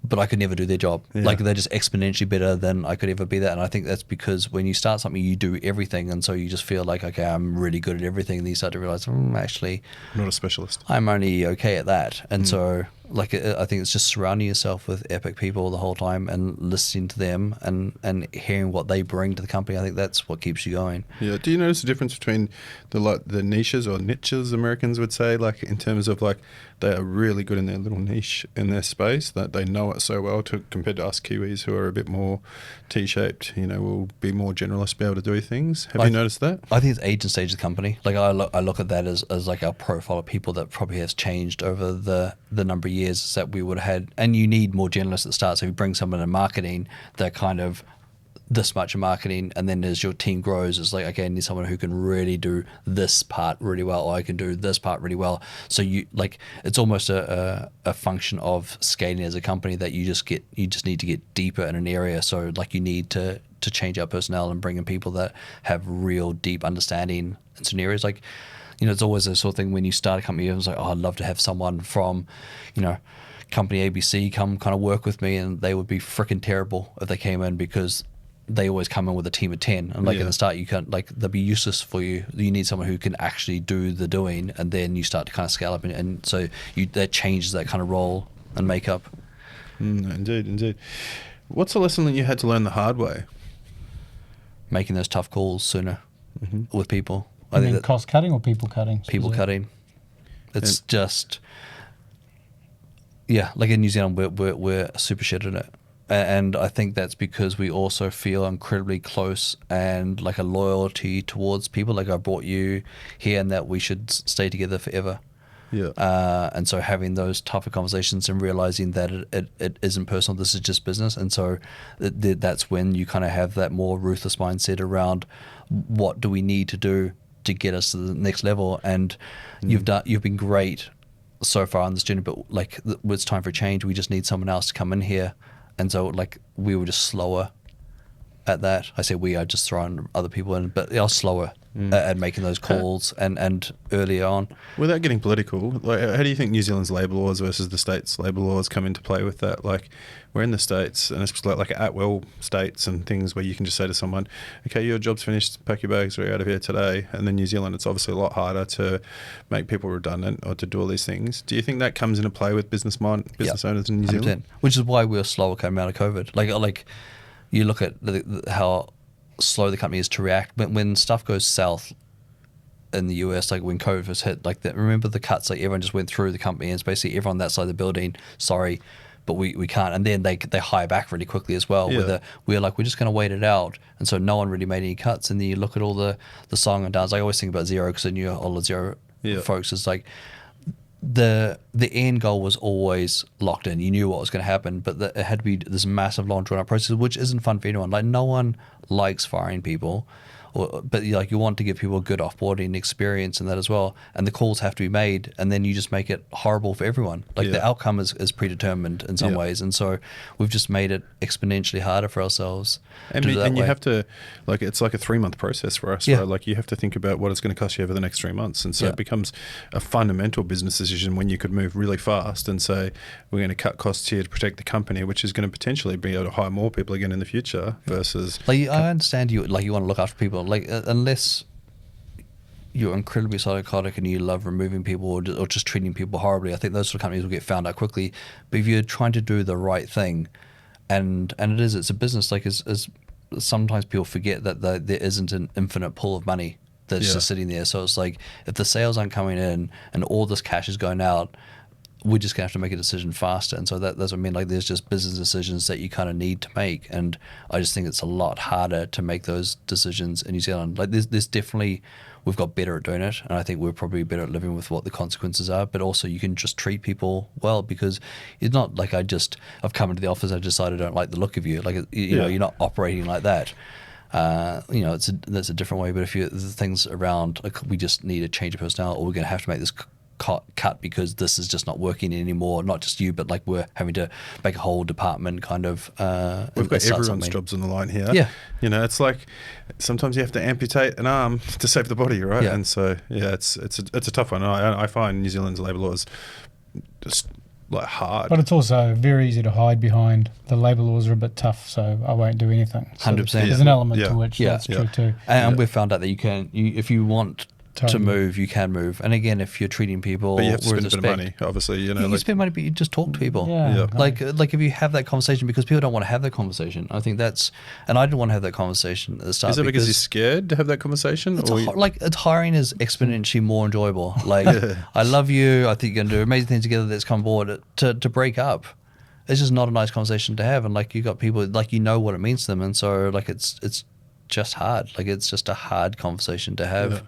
but I could never do their job. Yeah. Like, they're just exponentially better than I could ever be that. And I think that's because when you start something, you do everything. And so you just feel like, okay, I'm really good at everything. And then you start to realize, actually, I'm not a specialist. I'm only okay at that. And so like, I think it's just surrounding yourself with epic people the whole time and listening to them and hearing what they bring to the company. I think that's what keeps you going. Yeah. Do you notice the difference between the niches or niches Americans would say, like in terms of like they are really good in their little niche in their space, that they know it so well compared to us Kiwis who are a bit more T-shaped, will be more generalist, be able to do things. Have you noticed that? I think it's age and stage of the company. Like I look at that as like our profile of people that probably has changed over the number of years that we would have had. And you need more generalists at the start. So if you bring someone in marketing, they're kind of this much in marketing, and then as your team grows, it's like, okay, I need someone who can really do this part really well, or I can do this part really well. So you like, it's almost a function of scaling as a company that you just need to get deeper in an area. So like you need to change our personnel and bring in people that have real deep understanding in certain areas. Like, it's always a sort of thing when you start a company, it's like, oh, I'd love to have someone from, company ABC come kind of work with me, and they would be freaking terrible if they came in, because they always come in with a team of 10, and like in the start you can't, like, they'll be useless for you. You need someone who can actually do the doing, and then you start to kind of scale up, and so that changes that kind of role and makeup. Indeed. What's the lesson that you had to learn the hard way? Making those tough calls sooner with people. I think cost cutting or people cutting? People cutting. It's just, like in New Zealand, we're super shit at it. And I think that's because we also feel incredibly close and like a loyalty towards people. Like, I brought you here and that we should stay together forever. Yeah. And so having those tougher conversations and realizing that it isn't personal, this is just business. And so that's when you kind of have that more ruthless mindset around what do we need to do to get us to the next level. And you've been great so far on this journey, but like it's time for change. We just need someone else to come in here. And so like we were just slower at that. I say we are just throwing other people in, but they are slower at making those calls and earlier on. Without getting political, like, how do you think New Zealand's labour laws versus the States' labour laws come into play with that? Like, we're in the States, and it's like at-will states and things where you can just say to someone, okay, your job's finished, pack your bags, we're out of here today. And then New Zealand, it's obviously a lot harder to make people redundant or to do all these things. Do you think that comes into play with business owners in New Zealand? 100%. Which is why we were slower coming out of COVID. Like you look at how slow the company is to react when stuff goes south in the US, like when COVID was hit, like that. Remember the cuts? Like everyone just went through the company, and it's basically everyone that side of the building. Sorry, but we can't. And then they hire back really quickly as well. Yeah. We're like, we're just going to wait it out, and so no one really made any cuts. And then you look at all the song and dance. I always think about Xero because I knew all the Xero folks. It's like the end goal was always locked in. You knew what was going to happen, but it had to be this massive, long, drawn-out process, which isn't fun for anyone. Like no one likes firing people, but you want to give people a good offboarding experience and that as well. And the calls have to be made, and then you just make it horrible for everyone. Like the outcome is predetermined in some ways, and so we've just made it exponentially harder for ourselves. And you have to, like, it's like a 3-month process for us, right? Like you have to think about what it's going to cost you over the next 3 months, and so it becomes a fundamental business decision when you could move really fast and say we're going to cut costs here to protect the company, which is going to potentially be able to hire more people again in the future versus. Like I understand you want to look after people. Like unless you're incredibly psychotic and you love removing people or just treating people horribly, I think those sort of companies will get found out quickly. But if you're trying to do the right thing, and it's a business, like as sometimes people forget that there isn't an infinite pool of money that's just sitting there. So it's like if the sales aren't coming in and all this cash is going out, we're just gonna have to make a decision faster. And so that's what I mean. Like there's just business decisions that you kind of need to make, and I just think it's a lot harder to make those decisions in New Zealand. Like there's definitely, we've got better at doing it, and I think we're probably better at living with what the consequences are. But also you can just treat people well, because it's not like I've come into the office, I decided I don't like the look of you. Like you know, you're not operating like that. That's a different way. But if there's things around, like we just need a change of personnel, or we're going to have to make this cut because this is just not working anymore. Not just you, but like we're having to make a whole department kind of. We've got everyone's jobs on the line here. Yeah, you know, it's like sometimes you have to amputate an arm to save the body, right? Yeah. And so it's a tough one. I find New Zealand's labour laws just like hard. But it's also very easy to hide behind. The labour laws are a bit tough, so I won't do anything. So 100%. There's an element to which that's true too. And we've found out that if you want to move, you can move. And again, if you're treating people, but you have to spend with a bit of money, obviously. You know, you spend money, but you just talk to people. Yeah. Like if you have that conversation, because people don't want to have that conversation. I think and I didn't want to have that conversation at the start. Is it because you're scared to have that conversation? It's hiring is exponentially more enjoyable. Like I love you. I think you're gonna do amazing things together. Let's come forward. To break up, it's just not a nice conversation to have. And like you got people, like you know what it means to them, and so like it's just hard. Like it's just a hard conversation to have. Yeah.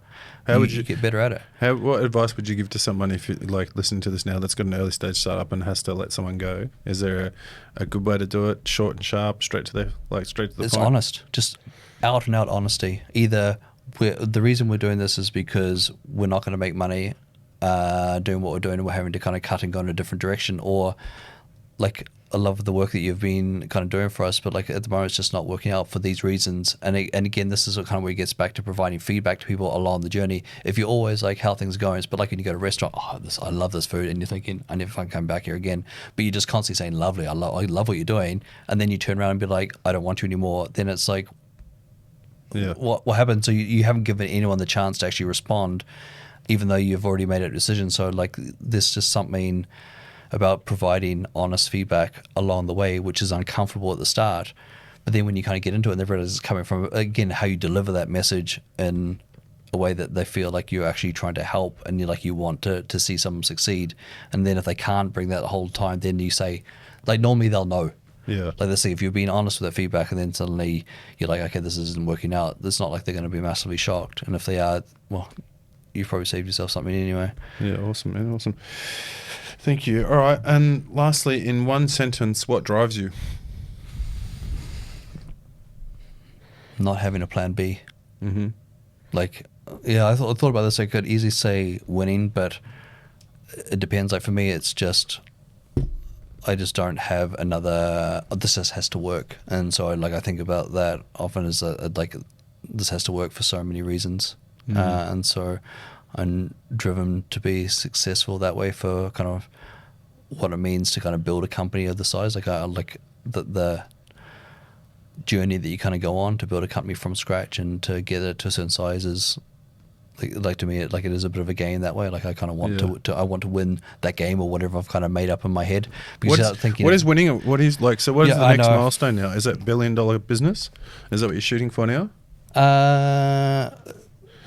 How would you get better at it? What advice would you give to someone if you like listening to this now that's got an early stage startup and has to let someone go? Is there a good way to do it? Short and sharp, straight to the point? It's honest, just out and out honesty. Either the reason we're doing this is because we're not going to make money doing what we're doing, and we're having to kind of cut and go in a different direction, or like I love the work that you've been kind of doing for us, but like at the moment it's just not working out for these reasons. And again, this is kind of where it gets back to providing feedback to people along the journey. If you're always like how things are going, but like when you go to a restaurant, I love this food, and you're thinking I never fucking come back here again, but you're just constantly saying lovely, I love what you're doing, and then you turn around and be like I don't want you anymore. Then it's like, what happened? So you haven't given anyone the chance to actually respond, even though you've already made a decision. So like there's just something about providing honest feedback along the way, which is uncomfortable at the start. But then when you kind of get into it and they realize it's coming from, again, how you deliver that message in a way that they feel like you're actually trying to help, and you want to see someone succeed. And then if they can't bring that the whole time, then you say, like normally they'll know. Yeah. Like let's say if you're being honest with that feedback and then suddenly you're like, okay, this isn't working out, it's not like they're going to be massively shocked. And if they are, well, you've probably saved yourself something anyway. Yeah, awesome, man, awesome. Thank you. All right, and lastly, in one sentence, what drives you? Not having a plan B. Mm-hmm. Like, yeah, I thought about this. I could easily say winning, but it depends. Like for me, it's just I just don't have another. This just has to work, and so I think about that often as like this has to work for so many reasons, and so I'm driven to be successful that way for kind of what it means to kind of build a company of the size. Like I like the journey that you kind of go on to build a company from scratch and to get it to a certain size is like to me it is a bit of a game that way. Like I kind of want to I want to win that game or whatever I've kind of made up in my head. What is winning? What is like? So what is the next milestone now? Is that $1 billion business? Is that what you're shooting for now?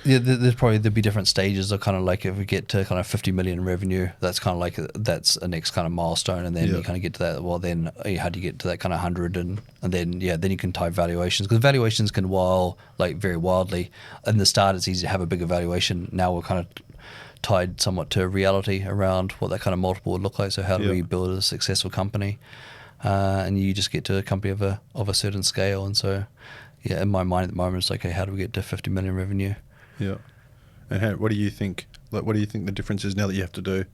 Yeah, there'd be different stages of kind of like if we get to kind of 50 million revenue, that's kind of like that's a next kind of milestone, and then you kind of get to that. Well, then how do you get to that kind of 100, and then then you can type valuations, because valuations can very wildly. In the start, it's easy to have a bigger valuation. Now we're kind of tied somewhat to reality around what that kind of multiple would look like. So how do we build a successful company? And you just get to a company of a certain scale, and so in my mind at the moment, it's like, okay, how do we get to 50 million revenue? Yeah, and what do you think? Like, what do you think the difference is now that you have to do?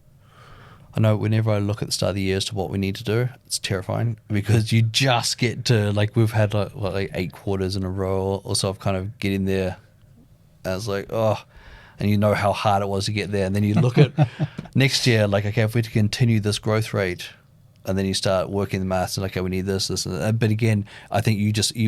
I know whenever I look at the start of the year as to what we need to do, it's terrifying, because you just get to we've had like 8 quarters in a row or so of kind of getting there. And it's like, and you know how hard it was to get there, and then you look at next year, like, okay, if we continue this growth rate, and then you start working the maths and okay, we need this, and that. But again, I think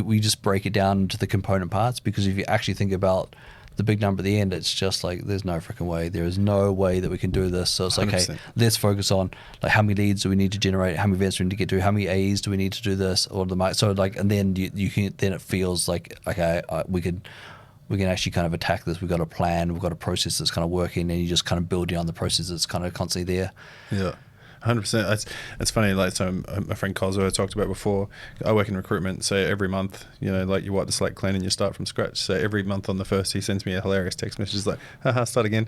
we just break it down into the component parts, because if you actually think about the big number at the end, it's just like there's no freaking way. There is no way that we can do this. So it's like, 100%. Okay, let's focus on like how many leads do we need to generate, how many events do we need to get to, how many A's do we need to do this, or so like, and then you can, then it feels like, okay, we can actually kind of attack this. We've got a plan, we've got a process that's kind of working, and you just kind of building on the process that's kind of constantly there. Yeah. 100%. It's funny. Like, so my friend Cosmo talked about before. I work in recruitment, so every month, like you wipe the slate clean and you start from scratch. So every month on the first, he sends me a hilarious text message like, "Haha, start again."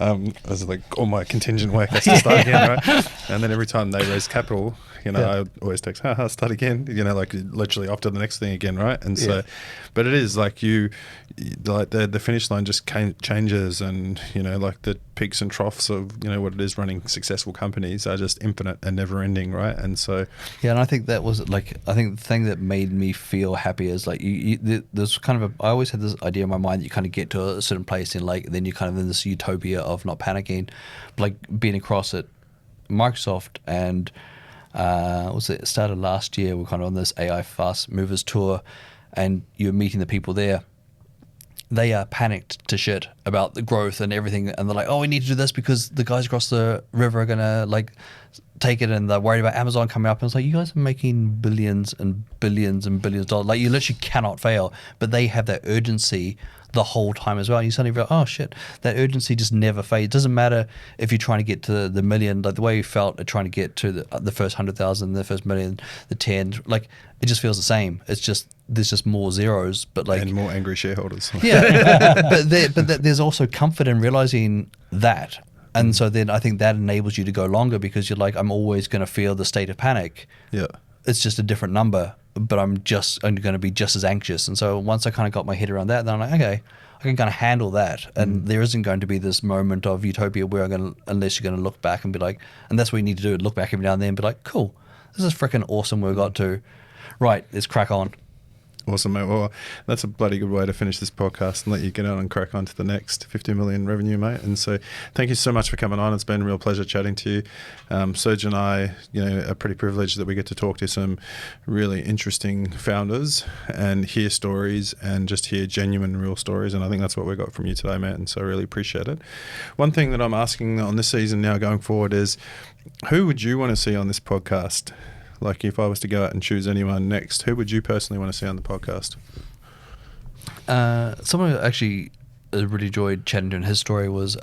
I was like, all my contingent work has to start again, right? And then every time they raise capital, I always text, "Haha, start again." Like literally after the next thing again, right? And so, but it is like like the finish line just changes, and like the peaks and troughs of what it is running successful companies are just infinite and never ending, right? And so and I think that was I think the thing that made me feel happy is like there's kind of I always had this idea in my mind that you kind of get to a certain place and then you kind of in this utopia of not panicking, like being across at Microsoft, and it started last year. We're kind of on this AI fast movers tour, and you're meeting the people there. They are panicked to shit about the growth and everything, and they're like, "Oh, we need to do this because the guys across the river are gonna take it," and they're worried about Amazon coming up. And it's like, you guys are making billions and billions and billions of dollars. Like, you literally cannot fail. But they have that urgency the whole time as well. And you suddenly go, oh shit, that urgency just never fades. It doesn't matter if you're trying to get to the million, like the way you felt at trying to get to the first 100,000, the first million, the 10, like it just feels the same. It's just, there's just more zeros, but and more angry shareholders. Yeah, but there's also comfort in realizing that. And so then I think that enables you to go longer, because you're like, I'm always going to feel the state of panic. Yeah. It's just a different number, but I'm going to be just as anxious. And so once I kind of got my head around that, then I'm like, okay, I can kind of handle that. And there isn't going to be this moment of utopia where unless you're going to look back and be like, and that's what you need to do, look back every now and then and be like, cool, this is freaking awesome we got to. Right, let's crack on. Awesome, mate. Well, that's a bloody good way to finish this podcast and let you get on and crack on to the next 50 million revenue, mate. And so thank you so much for coming on. It's been a real pleasure chatting to you. Serge and I, are pretty privileged that we get to talk to some really interesting founders and hear stories and just hear genuine, real stories. And I think that's what we got from you today, mate. And so I really appreciate it. One thing that I'm asking on this season now going forward is, who would you want to see on this podcast? Like, if I was to go out and choose anyone next, who would you personally want to see on the podcast? Someone who actually really enjoyed chatting to, and his story was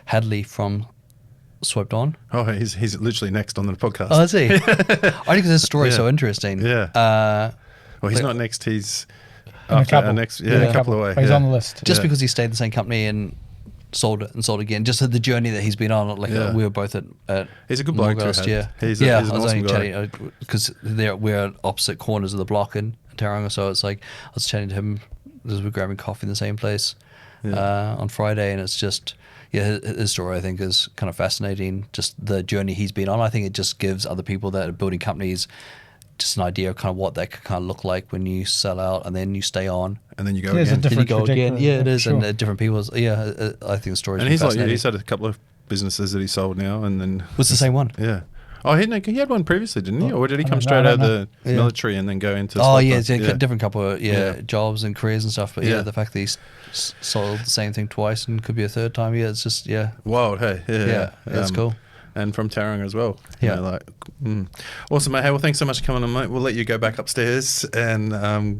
Hadley from Swiped On. Oh, he's literally next on the podcast. Oh, is he? Only because his story is so interesting. Yeah. Well, he's not next. He's after our next. A couple away. He's on the list. Just because he stayed in the same company and sold it and sold again. Just the journey that he's been on. We were both at he's a good bloke last year. He's an awesome guy. Because we're at opposite corners of the block in Tauranga, so it's like I was chatting to him as we're grabbing coffee in the same place on Friday, and it's just his story I think is kind of fascinating. Just the journey he's been on. I think it just gives other people that are building companies just an idea of kind of what that could kind of look like when you sell out and then you stay on. And then you go There's a again. different Then you go again. trajectory, Yeah, it is. sure. And different people's. Yeah, I think the story is And he's like, fascinating. he's had a couple of businesses that he sold now, and then It's the same one. Yeah. Oh, he had one previously, didn't he? Or did he come I straight don't out of the Yeah. military and then go into? Oh stock yeah, market? it's a different couple of jobs and careers and stuff. But Yeah. the fact that he's sold the same thing twice and could be a third time. Yeah, it's just Wild, hey. yeah, that's cool. And from Tauranga as well. You Yeah. know, awesome, mate. Hey, well, thanks so much for coming on, mate. We'll let you go back upstairs and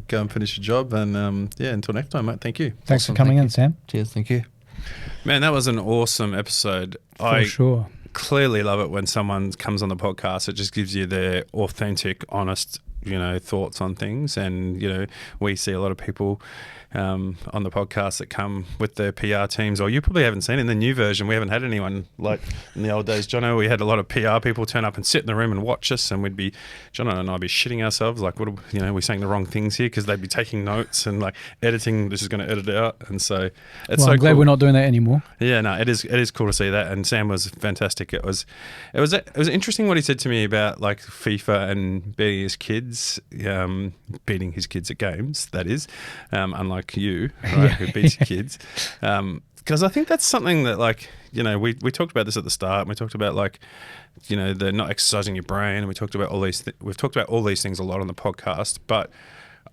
go and finish your job. And until next time, mate. Thank you. Thanks Awesome, for coming thank in, you. Sam. Cheers, thank you. Man, that was an awesome episode. For sure. Clearly love it when someone comes on the podcast. It just gives you their authentic, honest, thoughts on things. And, we see a lot of people on the podcast that come with their PR teams, or you probably haven't seen in the new version. We haven't had anyone like in the old days, Jono. We had a lot of PR people turn up and sit in the room and watch us, and Jono and I'd be shitting ourselves like, we're saying the wrong things here, because they'd be taking notes and like editing. This is going to edit it out, and so it's I'm glad we're not doing that anymore. Yeah, no, it is cool to see that, and Sam was fantastic. It was interesting what he said to me about like FIFA and beating his kids at games. That is, unlike you, right, who beats your kids. Because I think that's something that we talked about this at the start. And we talked about the not exercising your brain, and we talked about all these. We've talked about all these things a lot on the podcast, but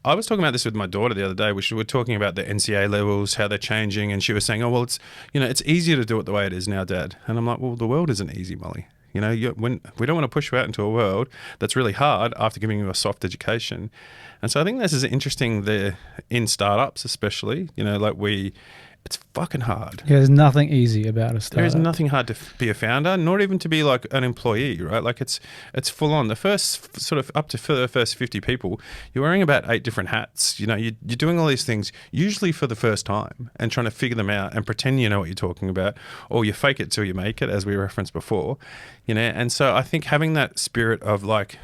I was talking about this with my daughter the other day. We were talking about the NCA levels, how they're changing, and she was saying, "Oh, well, it's easier to do it the way it is now, Dad." And I'm like, "Well, the world isn't easy, Molly. When we don't want to push you out into a world that's really hard after giving you a soft education." And so I think this is interesting in startups, especially. It's fucking hard. Yeah, there's nothing easy about a startup. There is nothing hard to be a founder, nor even to be like an employee, right? Like it's full on. The first sort of up to the first 50 people, you're wearing about 8 different hats. You're doing all these things usually for the first time and trying to figure them out and pretend you know what you're talking about, or you fake it till you make it, as we referenced before. And so I think having that spirit of like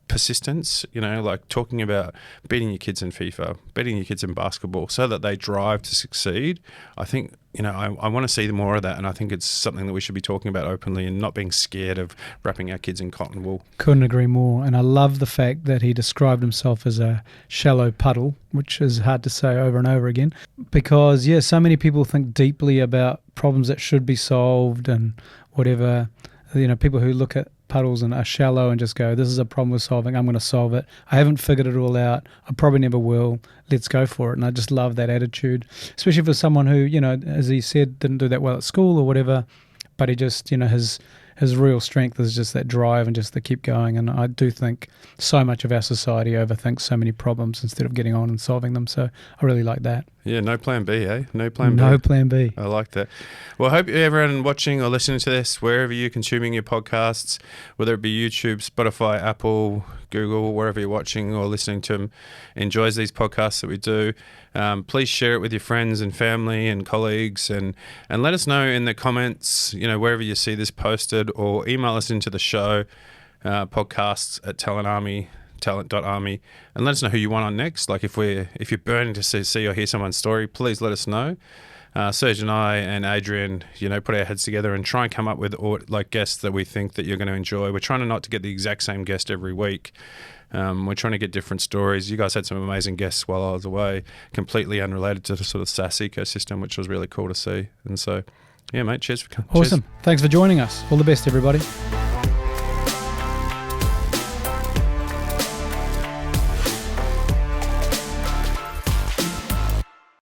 persistence, like talking about beating your kids in FIFA, beating your kids in basketball so that they drive to succeed. I think, I want to see more of that, and I think it's something that we should be talking about openly and not being scared of wrapping our kids in cotton wool. Couldn't agree more. And I love the fact that he described himself as a shallow puddle, which is hard to say over and over again, because, so many people think deeply about problems that should be solved and whatever. People who look at puddles and are shallow and just go, this is a problem we're solving, I'm going to solve it. I haven't figured it all out. I probably never will. Let's go for it. And I just love that attitude, especially for someone who, as he said, didn't do that well at school or whatever, but he just, his real strength is just that drive and just the keep going. And I do think so much of our society overthinks so many problems instead of getting on and solving them. So I really like that. Yeah, no plan B, eh? No plan B. No plan B. I like that. Well, I hope everyone watching or listening to this, wherever you're consuming your podcasts, whether it be YouTube, Spotify, Apple, Google, wherever you're watching or listening to them, enjoys these podcasts that we do. Please share it with your friends and family and colleagues, and let us know in the comments, wherever you see this posted, or email us into the show, podcasts@talent.army, and let us know who you want on next. Like if you're burning to see or hear someone's story, please let us know. Serge and I and Adrian, put our heads together and try and come up with guests that we think that you're going to enjoy. We're trying not to get the exact same guest every week. We're trying to get different stories. You guys had some amazing guests while I was away, completely unrelated to the sort of SaaS ecosystem, which was really cool to see. And so, yeah, mate, cheers for coming. Awesome. Thanks for joining us. All the best, everybody.